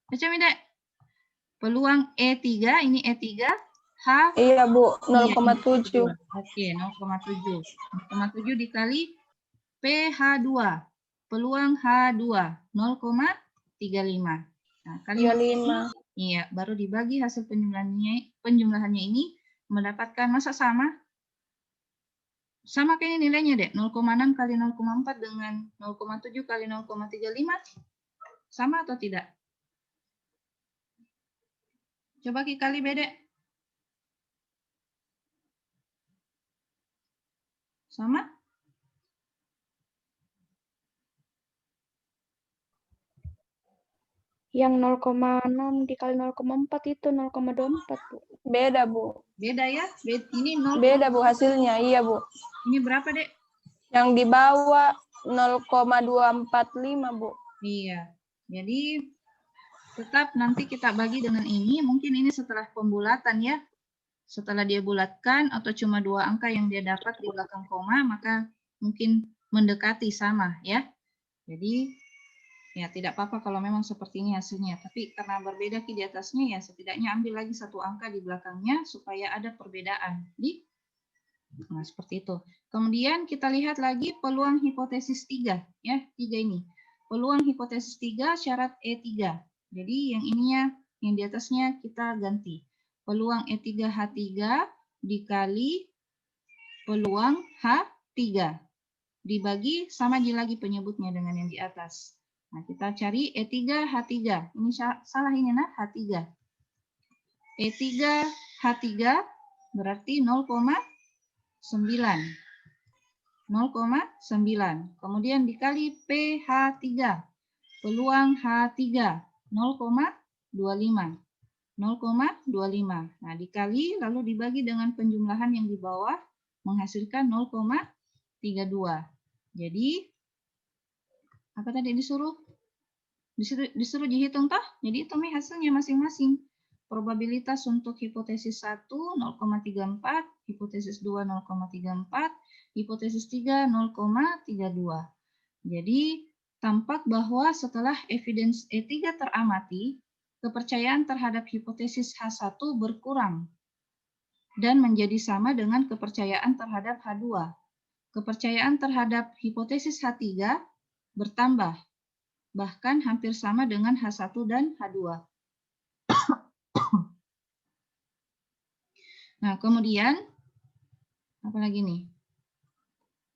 Baca Dek. Peluang E3 ini E3 H. Iya, Bu. 0,7. Oke, 0,7. 0,7 dikali PH2. Peluang H2 0,35. Nah, kali 35. Iya, baru dibagi hasil penjumlahannya ini mendapatkan masa sama? Sama kayak nilainya, Dek. 0,6 kali 0,4 dengan 0,7 kali 0,35. Sama atau tidak? Coba kali beda. Sama? Yang 0,6 dikali 0,4 itu 0,24, Bu. Beda, Bu. Beda ya? Ini 0. Beda, Bu, hasilnya. Iya, Bu. Ini berapa, Dek? Yang di bawah 0,245, Bu. Iya. Jadi tetap nanti kita bagi dengan ini. Mungkin ini setelah pembulatan ya. Setelah dia bulatkan atau cuma 2 angka yang dia dapat di belakang koma, maka mungkin mendekati sama ya. Jadi ya tidak apa-apa kalau memang seperti ini hasilnya. Tapi karena berbeda di atasnya ya setidaknya ambil lagi 1 angka di belakangnya supaya ada perbedaan. Nah, seperti itu. Kemudian kita lihat lagi peluang hipotesis 3 ya, 3 ini. Peluang hipotesis 3 syarat E3. Jadi yang ininya yang di atasnya kita ganti. Peluang E3 H3 dikali peluang H3 dibagi sama lagi penyebutnya dengan yang di atas. Nah, kita cari E3 H3. Ini salah ini nah, H3. E3 H3 berarti 0,9. 0,9. Kemudian dikali PH3. Peluang H3 0,25. 0,25. Nah, dikali lalu dibagi dengan penjumlahan yang di bawah menghasilkan 0,32. Jadi apa tadi disuruh? Disuruh dihitung toh? Jadi itu hasilnya masing-masing. Probabilitas untuk hipotesis 1 0,34, hipotesis 2 0,34, hipotesis 3 0,32. Jadi tampak bahwa setelah evidence E3 teramati, kepercayaan terhadap hipotesis H1 berkurang dan menjadi sama dengan kepercayaan terhadap H2. Kepercayaan terhadap hipotesis H3 bertambah, bahkan hampir sama dengan H1 dan H2. Nah, kemudian apa lagi nih?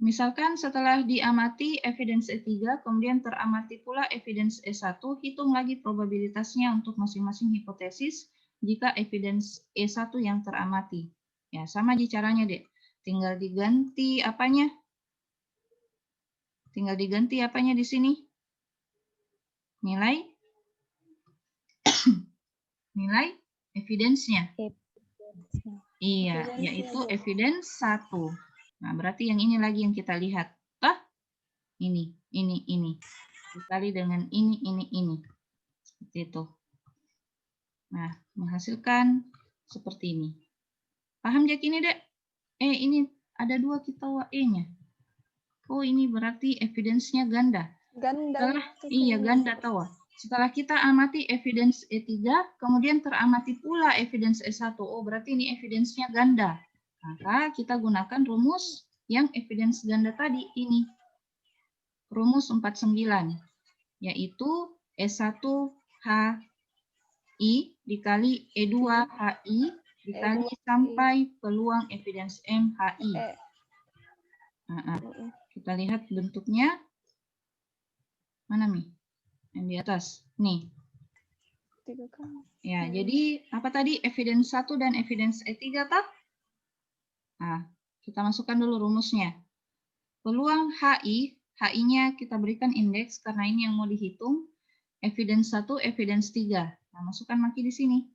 Misalkan setelah diamati evidence E3, kemudian teramati pula evidence E1, hitung lagi probabilitasnya untuk masing-masing hipotesis jika evidence E1 yang teramati. Ya, sama aja caranya, Dek. Tinggal diganti apanya? Tinggal diganti apanya di sini? Nilai? Nilai evidence-nya. Iya, yaitu evidence 1. Nah, berarti yang ini lagi yang kita lihat. Toh? Ini. Dikali dengan ini. Seperti itu. Nah, menghasilkan seperti ini. Paham Jack ini, Dek? Ini ada 2 kita E-nya. Oh, ini berarti evidence-nya ganda. Ganda. Ganda tahu. Setelah kita amati evidence E3, kemudian teramati pula evidence E1. Oh, berarti ini evidence-nya ganda. Maka kita gunakan rumus yang evidence ganda tadi ini. Rumus 49, yaitu E1HI dikali E2HI dikali sampai peluang evidence M HI. Kita lihat bentuknya. Mana nih? Yang di atas. Nih. Ya, jadi apa tadi? Evidence 1 dan evidence E3 tak? Nah, kita masukkan dulu rumusnya. Peluang HI, HI-nya kita berikan indeks karena ini yang mau dihitung. Evidence 1, evidence 3. Nah, masukkan maki di sini.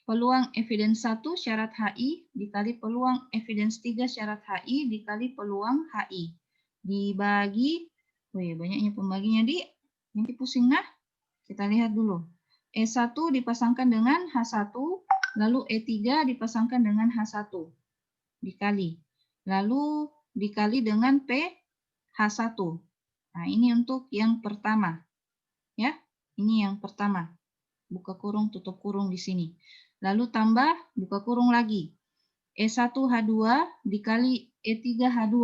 Peluang evidence 1 syarat HI dikali peluang evidence 3 syarat HI dikali peluang HI. Dibagi, banyaknya pembaginya nanti pusing nah. Kita lihat dulu. E1 dipasangkan dengan H1, lalu E3 dipasangkan dengan H1. Dikali. Lalu dikali dengan PH1. Nah, ini untuk yang pertama. Ya, ini yang pertama. Buka kurung, tutup kurung di sini. Lalu tambah, buka kurung lagi. E1H2 dikali E3H2.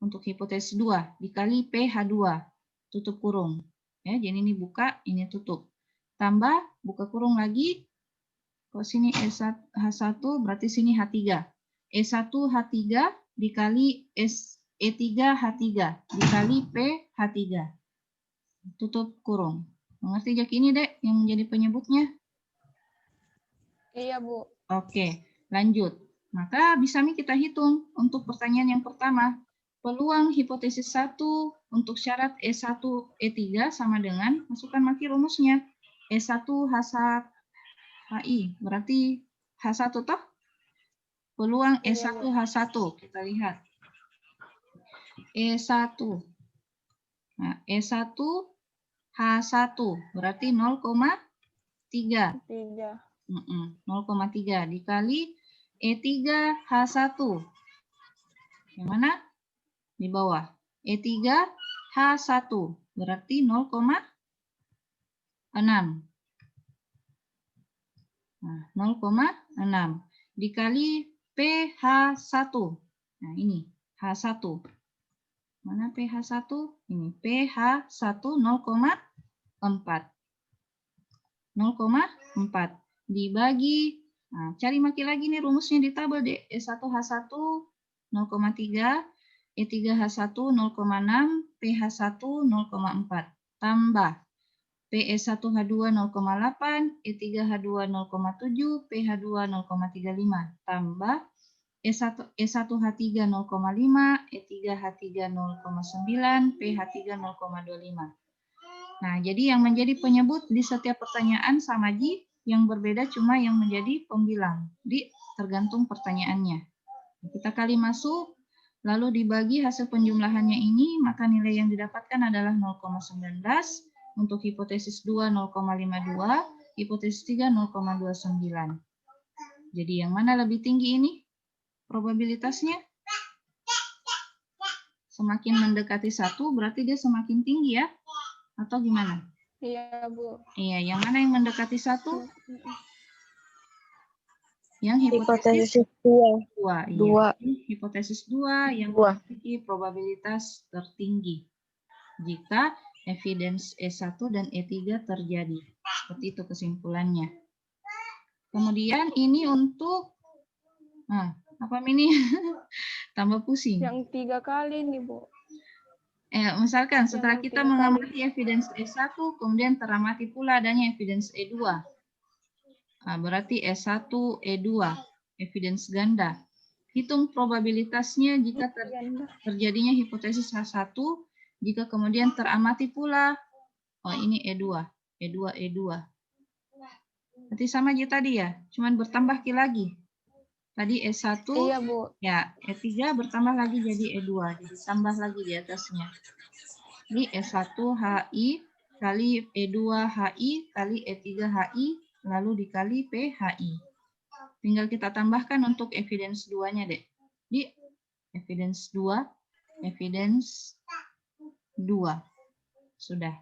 Untuk hipotesis 2. Dikali PH2. Tutup kurung. Ya, jadi ini buka, ini tutup. Tambah, buka kurung lagi. Kalau sini H1, berarti sini H3. E1H3 dikali E3H3 dikali PH3. Tutup kurung. Mengerti Jak ini, Dek, yang menjadi penyebutnya? Iya, Bu. Oke, lanjut. Maka bisa kita hitung untuk pertanyaan yang pertama. Peluang hipotesis 1 untuk syarat E1, E3 sama dengan, masukkan maki rumusnya. E1 HI, berarti H1 toh? Peluang E1 H1, kita lihat. E1. Nah, E1 H1, berarti 0,3. 0,3 dikali E3H1. Yang mana? Di bawah. E3H1 berarti 0,6. Nah, 0,6 dikali PH1. Nah, ini H1. Mana PH1? Ini PH1 0,4. 0,4 dibagi, nah, cari maki lagi nih rumusnya di tabel deh. E1H1 0,3, E3H1 0,6, PH1 0,4. Tambah PE1H2 0,8, E3H2 0,7, PH2 0,35. Tambah E1H3 0,5, E3H3 0,9, PH3 0,25. Nah, jadi yang menjadi penyebut di setiap pertanyaan sama Ji, yang berbeda cuma yang menjadi pembilang. Tergantung pertanyaannya. Kita kali masuk, lalu dibagi hasil penjumlahannya ini, maka nilai yang didapatkan adalah 0,19, untuk hipotesis 2 0,52, hipotesis 3 0,29. Jadi yang mana lebih tinggi ini? Probabilitasnya? Semakin mendekati 1, berarti dia semakin tinggi ya? Atau gimana? Iya, Bu. Iya, yang mana yang mendekati 1? Yang hipotesis 2. Iya. Hipotesis 2 yang memiliki probabilitas tertinggi jika evidence E1 dan E3 terjadi. Seperti itu kesimpulannya. Kemudian ini untuk apa ini? Tambah pusing. Yang 3 kali nih, Bu. Misalkan setelah kita mengamati evidence E1, kemudian teramati pula adanya evidence E2. Nah, berarti E1, E2, evidence ganda. Hitung probabilitasnya jika terjadinya hipotesis H1, jika kemudian teramati pula, ini E2, E2, E2. Berarti sama aja tadi ya, cuman bertambah lagi. Tadi E1, iya, Bu. Ya, E3 bertambah lagi jadi E2, jadi tambah lagi di atasnya. Ini E1 HI kali E2 HI kali E3 HI, lalu dikali PHI. Tinggal kita tambahkan untuk evidence 2-nya, Dek. Di evidence 2, evidence 2. Sudah.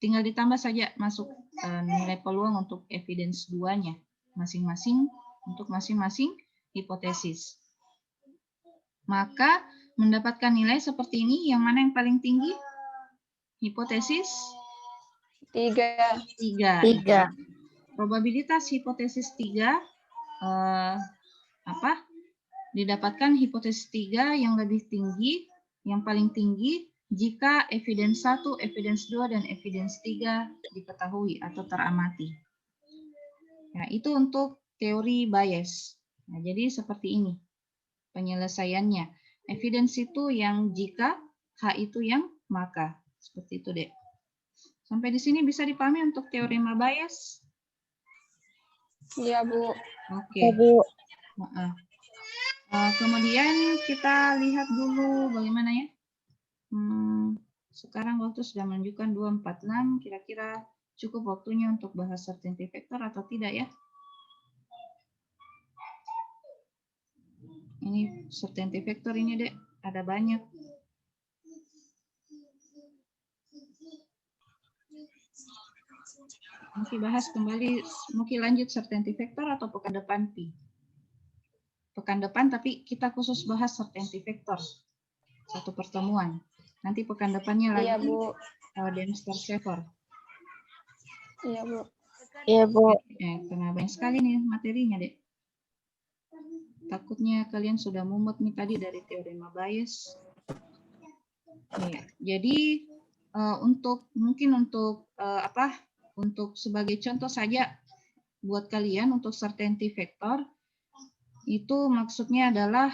Tinggal ditambah saja masuk nilai peluang untuk evidence 2-nya. Masing-masing untuk masing-masing hipotesis. Maka mendapatkan nilai seperti ini, yang mana yang paling tinggi? Hipotesis 3. 3. Probabilitas hipotesis 3 didapatkan hipotesis 3 yang lebih tinggi, yang paling tinggi jika evidence 1, evidence 2, dan evidence 3 diketahui atau teramati. Nah, itu untuk teori bias. Nah, jadi seperti ini penyelesaiannya. Evidence itu yang jika, H itu yang maka. Seperti itu, Dek. Sampai di sini bisa dipahami untuk teorema bias? Iya, Bu. Oke. Kemudian kita lihat dulu bagaimana ya. Sekarang waktu sudah menunjukkan 2.46. Kira-kira cukup waktunya untuk bahas certainty factor atau tidak ya? Ini certainty factor ini, Dek. Ada banyak. Mungkin bahas kembali, mungkin lanjut certainty factor atau pekan depan Pi? Pekan depan, tapi kita khusus bahas certainty factor. Satu pertemuan. Nanti pekan depannya lagi. Iya, Bu. Dempster-Shafer. Iya, Bu. Iya, Bu. Karena banyak sekali nih materinya, Dek. Takutnya kalian sudah mumet nih tadi dari teorema bias. Jadi untuk sebagai contoh saja buat kalian untuk certainty factor itu maksudnya adalah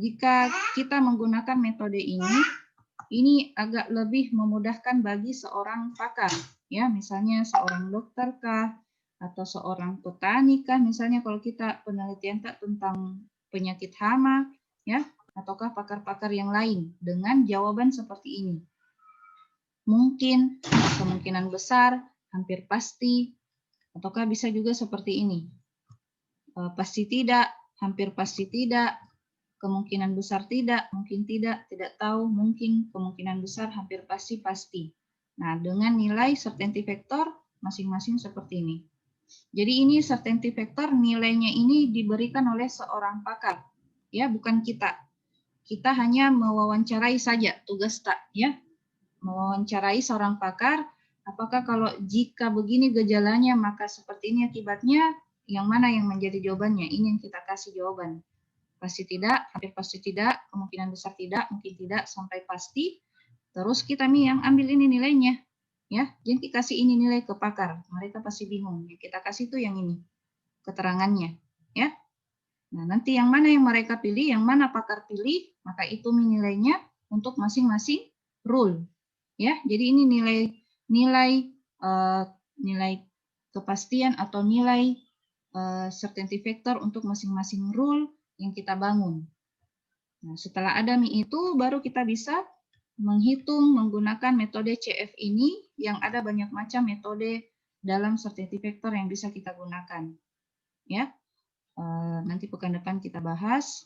jika kita menggunakan metode ini agak lebih memudahkan bagi seorang pakar, ya, misalnya seorang dokter kah atau seorang petani kah, misalnya kalau kita penelitian tentang penyakit hama, ya, ataukah pakar-pakar yang lain dengan jawaban seperti ini. Mungkin, kemungkinan besar, hampir pasti, ataukah bisa juga seperti ini. Pasti tidak, hampir pasti tidak, kemungkinan besar tidak, mungkin tidak tahu, mungkin, kemungkinan besar, hampir pasti, pasti. Nah, dengan nilai certainty factor masing-masing seperti ini. Jadi ini certainty factor nilainya ini diberikan oleh seorang pakar, ya, bukan kita. Kita hanya mewawancarai saja, tugas tak, ya. Mewawancarai seorang pakar, apakah kalau jika begini gejalanya maka seperti ini akibatnya, yang mana yang menjadi jawabannya? Ini yang kita kasih jawaban. Pasti tidak, hampir pasti tidak, kemungkinan besar tidak, mungkin tidak, sampai pasti. Terus kita yang ambil ini nilainya, ya. Jadi kasih ini nilai ke pakar, mereka pasti bingung. Yang kita kasih itu yang ini, keterangannya, ya. Nah, nanti yang mana yang mereka pilih, yang mana pakar pilih, maka itu nilainya untuk masing-masing rule, ya. Jadi ini nilai kepastian atau nilai certainty factor untuk masing-masing rule yang kita bangun. Nah, setelah ada itu, baru kita bisa menghitung menggunakan metode CF ini, yang ada banyak macam metode dalam certainty factor yang bisa kita gunakan. Ya, nanti pekan depan kita bahas.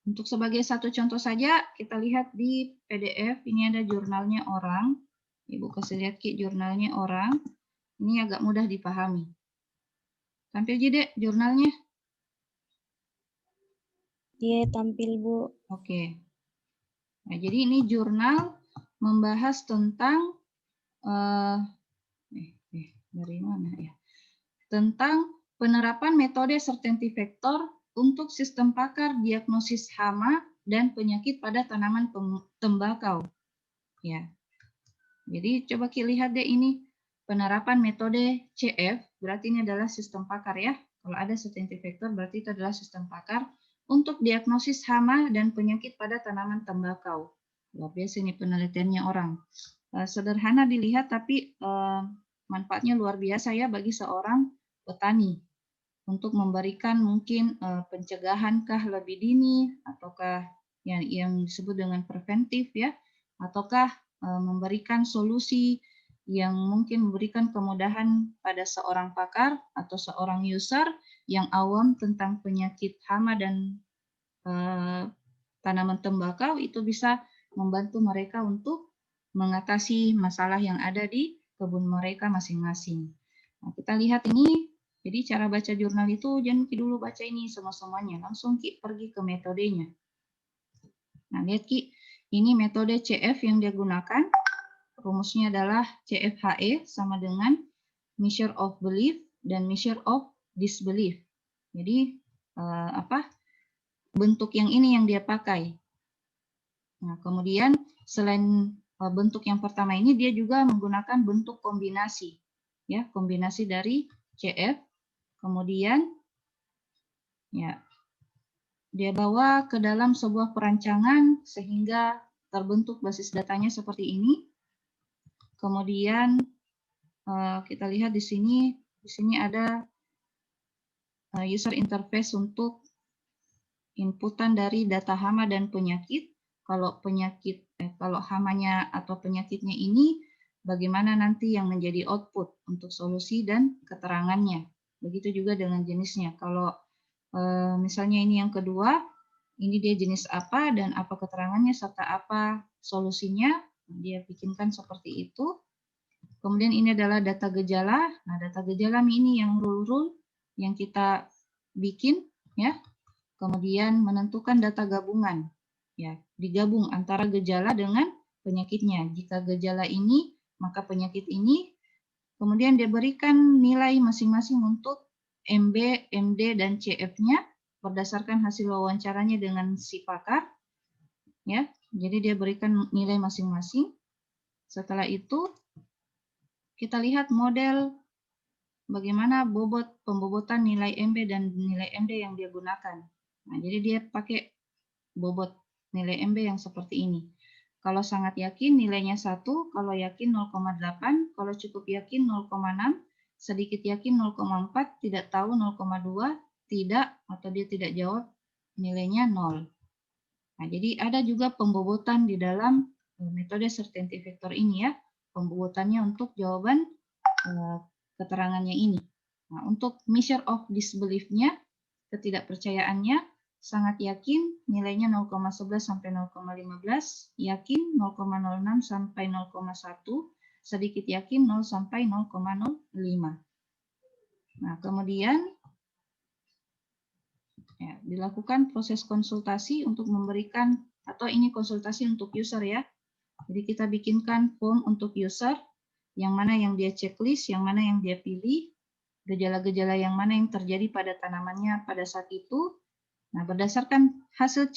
Untuk sebagai satu contoh saja, kita lihat di PDF, ini ada jurnalnya orang. Ibu kasih lihat Ki, jurnalnya orang. Ini agak mudah dipahami. Tampil Jide jurnalnya. Iya, tampil, Bu. Oke. Nah, jadi ini jurnal membahas tentang dari mana ya? Tentang penerapan metode certainty factor untuk sistem pakar diagnosis hama dan penyakit pada tanaman tembakau. Ya. Jadi coba kita lihat deh ini penerapan metode CF, berarti ini adalah sistem pakar ya. Kalau ada certainty factor berarti itu adalah sistem pakar untuk diagnosis hama dan penyakit pada tanaman tembakau. Luar biasa ini penelitiannya orang. Sederhana dilihat tapi manfaatnya luar biasa ya bagi seorang petani untuk memberikan mungkin pencegahan kah lebih dini ataukah yang disebut dengan preventif ya, ataukah memberikan solusi yang mungkin memberikan kemudahan pada seorang pakar atau seorang user yang awam tentang penyakit hama dan tanaman tembakau, itu bisa membantu mereka untuk mengatasi masalah yang ada di kebun mereka masing-masing. Nah, kita lihat ini Jadi cara baca jurnal itu jangan Ki dulu baca ini semua-semuanya, langsung Ki pergi ke metodenya. Nah, lihat Ki, ini metode CF yang dia gunakan. Rumusnya adalah CFHE sama dengan measure of belief dan measure of disbelief. Jadi bentuk yang ini yang dia pakai. Nah, kemudian selain bentuk yang pertama ini, dia juga menggunakan bentuk kombinasi, ya, kombinasi dari CF. Kemudian, ya, dia bawa ke dalam sebuah perancangan sehingga terbentuk basis datanya seperti ini. Kemudian kita lihat di sini ada user interface untuk inputan dari data hama dan penyakit. Kalau kalau hamanya atau penyakitnya ini, bagaimana nanti yang menjadi output untuk solusi dan keterangannya. Begitu juga dengan jenisnya. Kalau misalnya ini yang kedua, ini dia jenis apa dan apa keterangannya serta apa solusinya, dia bikinkan seperti itu. Kemudian ini adalah data gejala. Nah, data gejala ini yang rule-rule yang kita bikin, ya. Kemudian menentukan data gabungan, ya, digabung antara gejala dengan penyakitnya. Jika gejala ini, maka penyakit ini. Kemudian dia berikan nilai masing-masing untuk MB, MD, dan CF-nya berdasarkan hasil wawancaranya dengan si pakar, ya. Jadi dia berikan nilai masing-masing. Setelah itu kita lihat model bagaimana pembobotan nilai MB dan nilai MD yang dia gunakan. Nah, jadi dia pakai bobot nilai MB yang seperti ini. Kalau sangat yakin nilainya 1, kalau yakin 0,8, kalau cukup yakin 0,6, sedikit yakin 0,4, tidak tahu 0,2, tidak, atau dia tidak jawab, nilainya 0. Nah, jadi ada juga pembobotan di dalam metode certainty factor ini, ya. Pembobotannya untuk jawaban keterangannya ini. Nah, untuk measure of disbelief-nya, ketidakpercayaannya, sangat yakin nilainya 0,11 sampai 0,15, yakin 0,06 sampai 0,1, sedikit yakin 0 sampai 0,05. Nah, kemudian ya, dilakukan proses konsultasi untuk memberikan, atau ini konsultasi untuk user, ya. Jadi kita bikinkan form untuk user, yang mana yang dia checklist, yang mana yang dia pilih, gejala-gejala yang mana yang terjadi pada tanamannya pada saat itu. Nah, berdasarkan hasil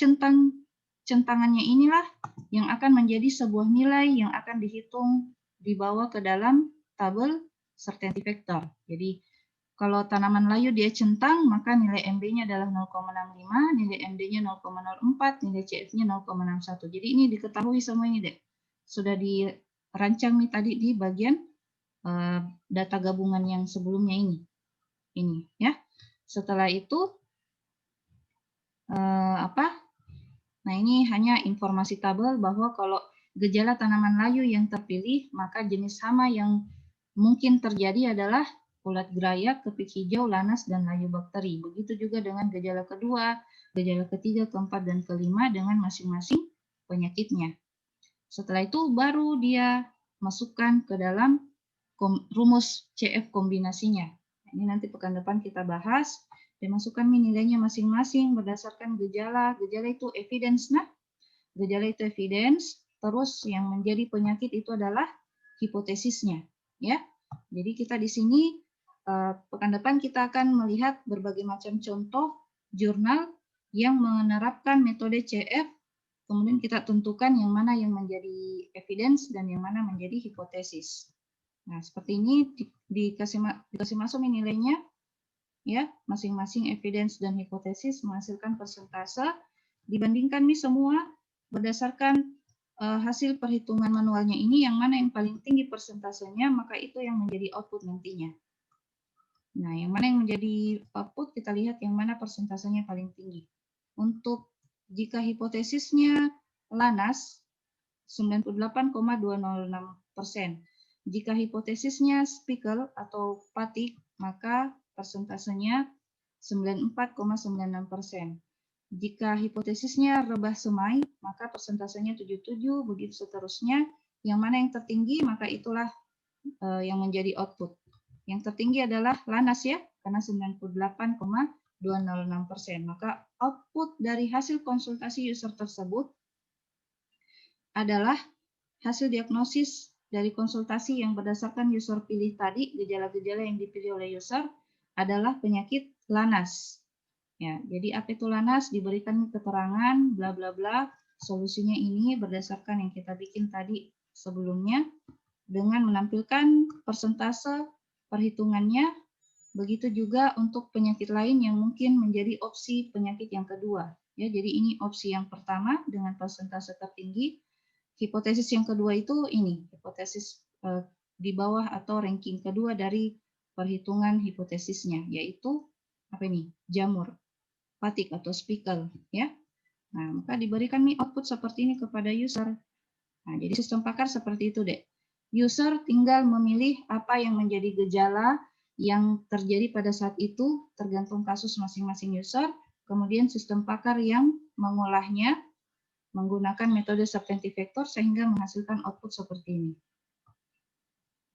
centangannya inilah yang akan menjadi sebuah nilai yang akan dihitung dibawa ke dalam tabel certainty factor. Jadi, kalau tanaman layu dia centang, maka nilai MB-nya adalah 0,65, nilai MD-nya 0,04, nilai CF-nya 0,61. Jadi ini diketahui semua ini, Dek. Sudah dirancang nih tadi di bagian data gabungan yang sebelumnya ini. Ini, ya. Setelah itu Nah, ini hanya informasi tabel bahwa kalau gejala tanaman layu yang terpilih, maka jenis hama yang mungkin terjadi adalah ulat gerayak, kepik hijau, lanas, dan layu bakteri. Begitu juga dengan gejala kedua, gejala ketiga, keempat, dan kelima dengan masing-masing penyakitnya. Setelah itu baru dia masukkan ke dalam rumus CF kombinasinya. Ini nanti pekan depan kita bahas. Dimasukkan nilainya masing-masing berdasarkan gejala. Gejala itu evidence, nah. Gejala itu evidence. Terus yang menjadi penyakit itu adalah hipotesisnya, ya. Jadi kita di sini pekan depan kita akan melihat berbagai macam contoh jurnal yang menerapkan metode CF. Kemudian kita tentukan yang mana yang menjadi evidence dan yang mana menjadi hipotesis. Nah, seperti ini dikasih masuk nilainya, ya, masing-masing evidence dan hipotesis menghasilkan persentase, dibandingkan nih semua berdasarkan hasil perhitungan manualnya ini, yang mana yang paling tinggi persentasenya, maka itu yang menjadi output nantinya. Nah, yang mana yang menjadi output, kita lihat yang mana persentasenya paling tinggi. Untuk jika hipotesisnya lanas, 98,206%. Jika hipotesisnya spikel atau patik, maka persentasenya 94,96%. Jika hipotesisnya rebah semai, maka persentasenya 77, begitu seterusnya. Yang mana yang tertinggi, maka itulah yang menjadi output. Yang tertinggi adalah Lanas ya, karena 98,206%. Maka output dari hasil konsultasi user tersebut adalah hasil diagnosis dari konsultasi yang berdasarkan user pilih tadi, gejala-gejala yang dipilih oleh user adalah penyakit Lanas. Ya, jadi apa itu Lanas? Diberikan keterangan bla bla bla, solusinya ini berdasarkan yang kita bikin tadi sebelumnya dengan menampilkan persentase perhitungannya. Begitu juga untuk penyakit lain yang mungkin menjadi opsi penyakit yang kedua. Ya, jadi ini opsi yang pertama dengan persentase tertinggi. Hipotesis yang kedua itu ini, hipotesis di bawah atau ranking kedua dari perhitungan hipotesisnya, yaitu apa ini? Jamur, fatigue atau spikel, ya. Nah, maka diberikan nih output seperti ini kepada user. Nah, jadi sistem pakar seperti itu, Dek. User tinggal memilih apa yang menjadi gejala yang terjadi pada saat itu, tergantung kasus masing-masing user, kemudian sistem pakar yang mengolahnya menggunakan metode substantive vector sehingga menghasilkan output seperti ini.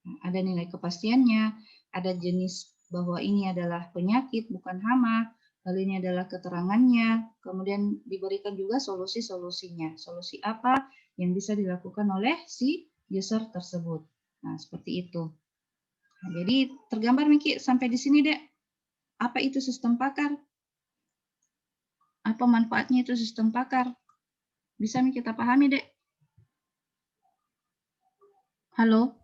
Nah, ada nilai kepastiannya, ada jenis bahwa ini adalah penyakit bukan hama, lalu ini adalah keterangannya, kemudian diberikan juga solusi-solusinya. Solusi apa yang bisa dilakukan oleh si user tersebut. Nah, seperti itu. Nah, jadi tergambar Miki sampai di sini, Dek. Apa itu sistem pakar? Apa manfaatnya itu sistem pakar? Bisa nih kita pahami, Dek? Halo?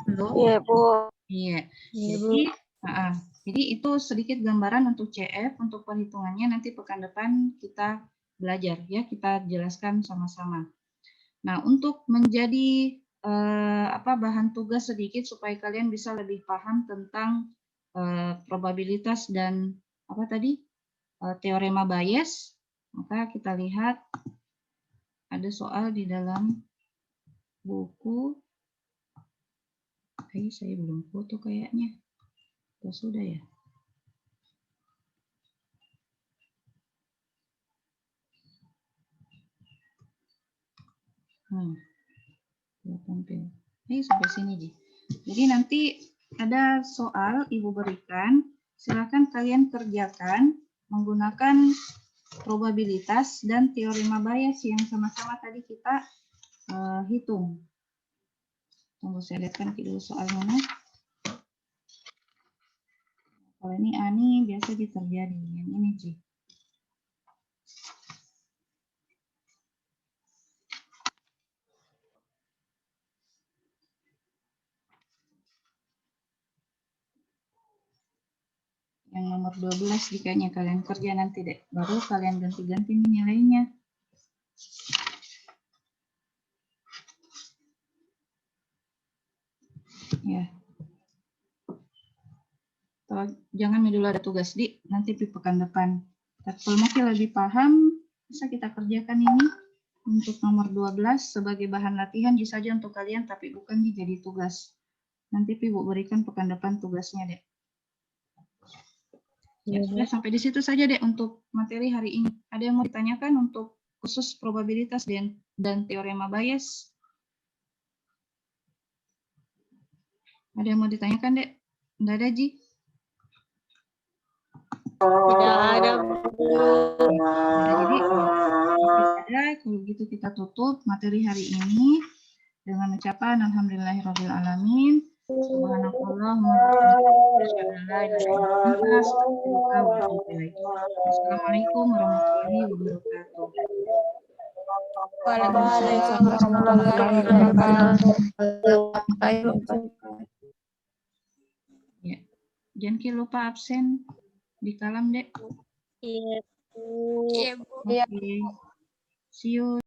Halo? Iya, Bu. Iya. Iya, Bu. Jadi itu sedikit gambaran untuk CF, untuk perhitungannya nanti pekan depan kita belajar ya, kita jelaskan sama-sama. Nah, untuk menjadi bahan tugas sedikit supaya kalian bisa lebih paham tentang probabilitas dan apa tadi teorema Bayes, maka kita lihat ada soal di dalam buku. Saya belum foto kayaknya. Atau sudah ya? Tampil. Sampai sini, Ji. Jadi nanti ada soal Ibu berikan, silakan kalian kerjakan menggunakan probabilitas dan teorema Bayes yang sama-sama tadi kita hitung. Tunggu saya lihatkan dulu soal mana. Kalau ini Ani biasa terjadi, yang ini Ji. Yang nomor 12 jikanya kalian kerja nanti deh. Baru kalian ganti-ganti nilainya. Ya. Jangan dulu ada tugas di nanti di pekan depan. Kalau masih lebih paham, bisa kita kerjakan ini untuk nomor 12 sebagai bahan latihan saja untuk kalian, tapi bukan jadi tugas. Nanti Ibu berikan pekan depan tugasnya, Dek. Ya, sudah sampai di situ saja, Dek, untuk materi hari ini. Ada yang mau ditanyakan untuk khusus probabilitas dan teorema Bayes? Ada yang mau ditanyakan, Dek? Enggak ada, Ji? Tidak ada, Bu. Jadi, kalau begitu kita tutup materi hari ini dengan ucapan alhamdulillahirrahmanirrahim. Assalamualaikum warahmatullahi wabarakatuh. Waalaikumsalam warahmatullahi wabarakatuh. Ya. Jangan lupa absen di kalam, Dek. Iya, Bu. Oke. See you.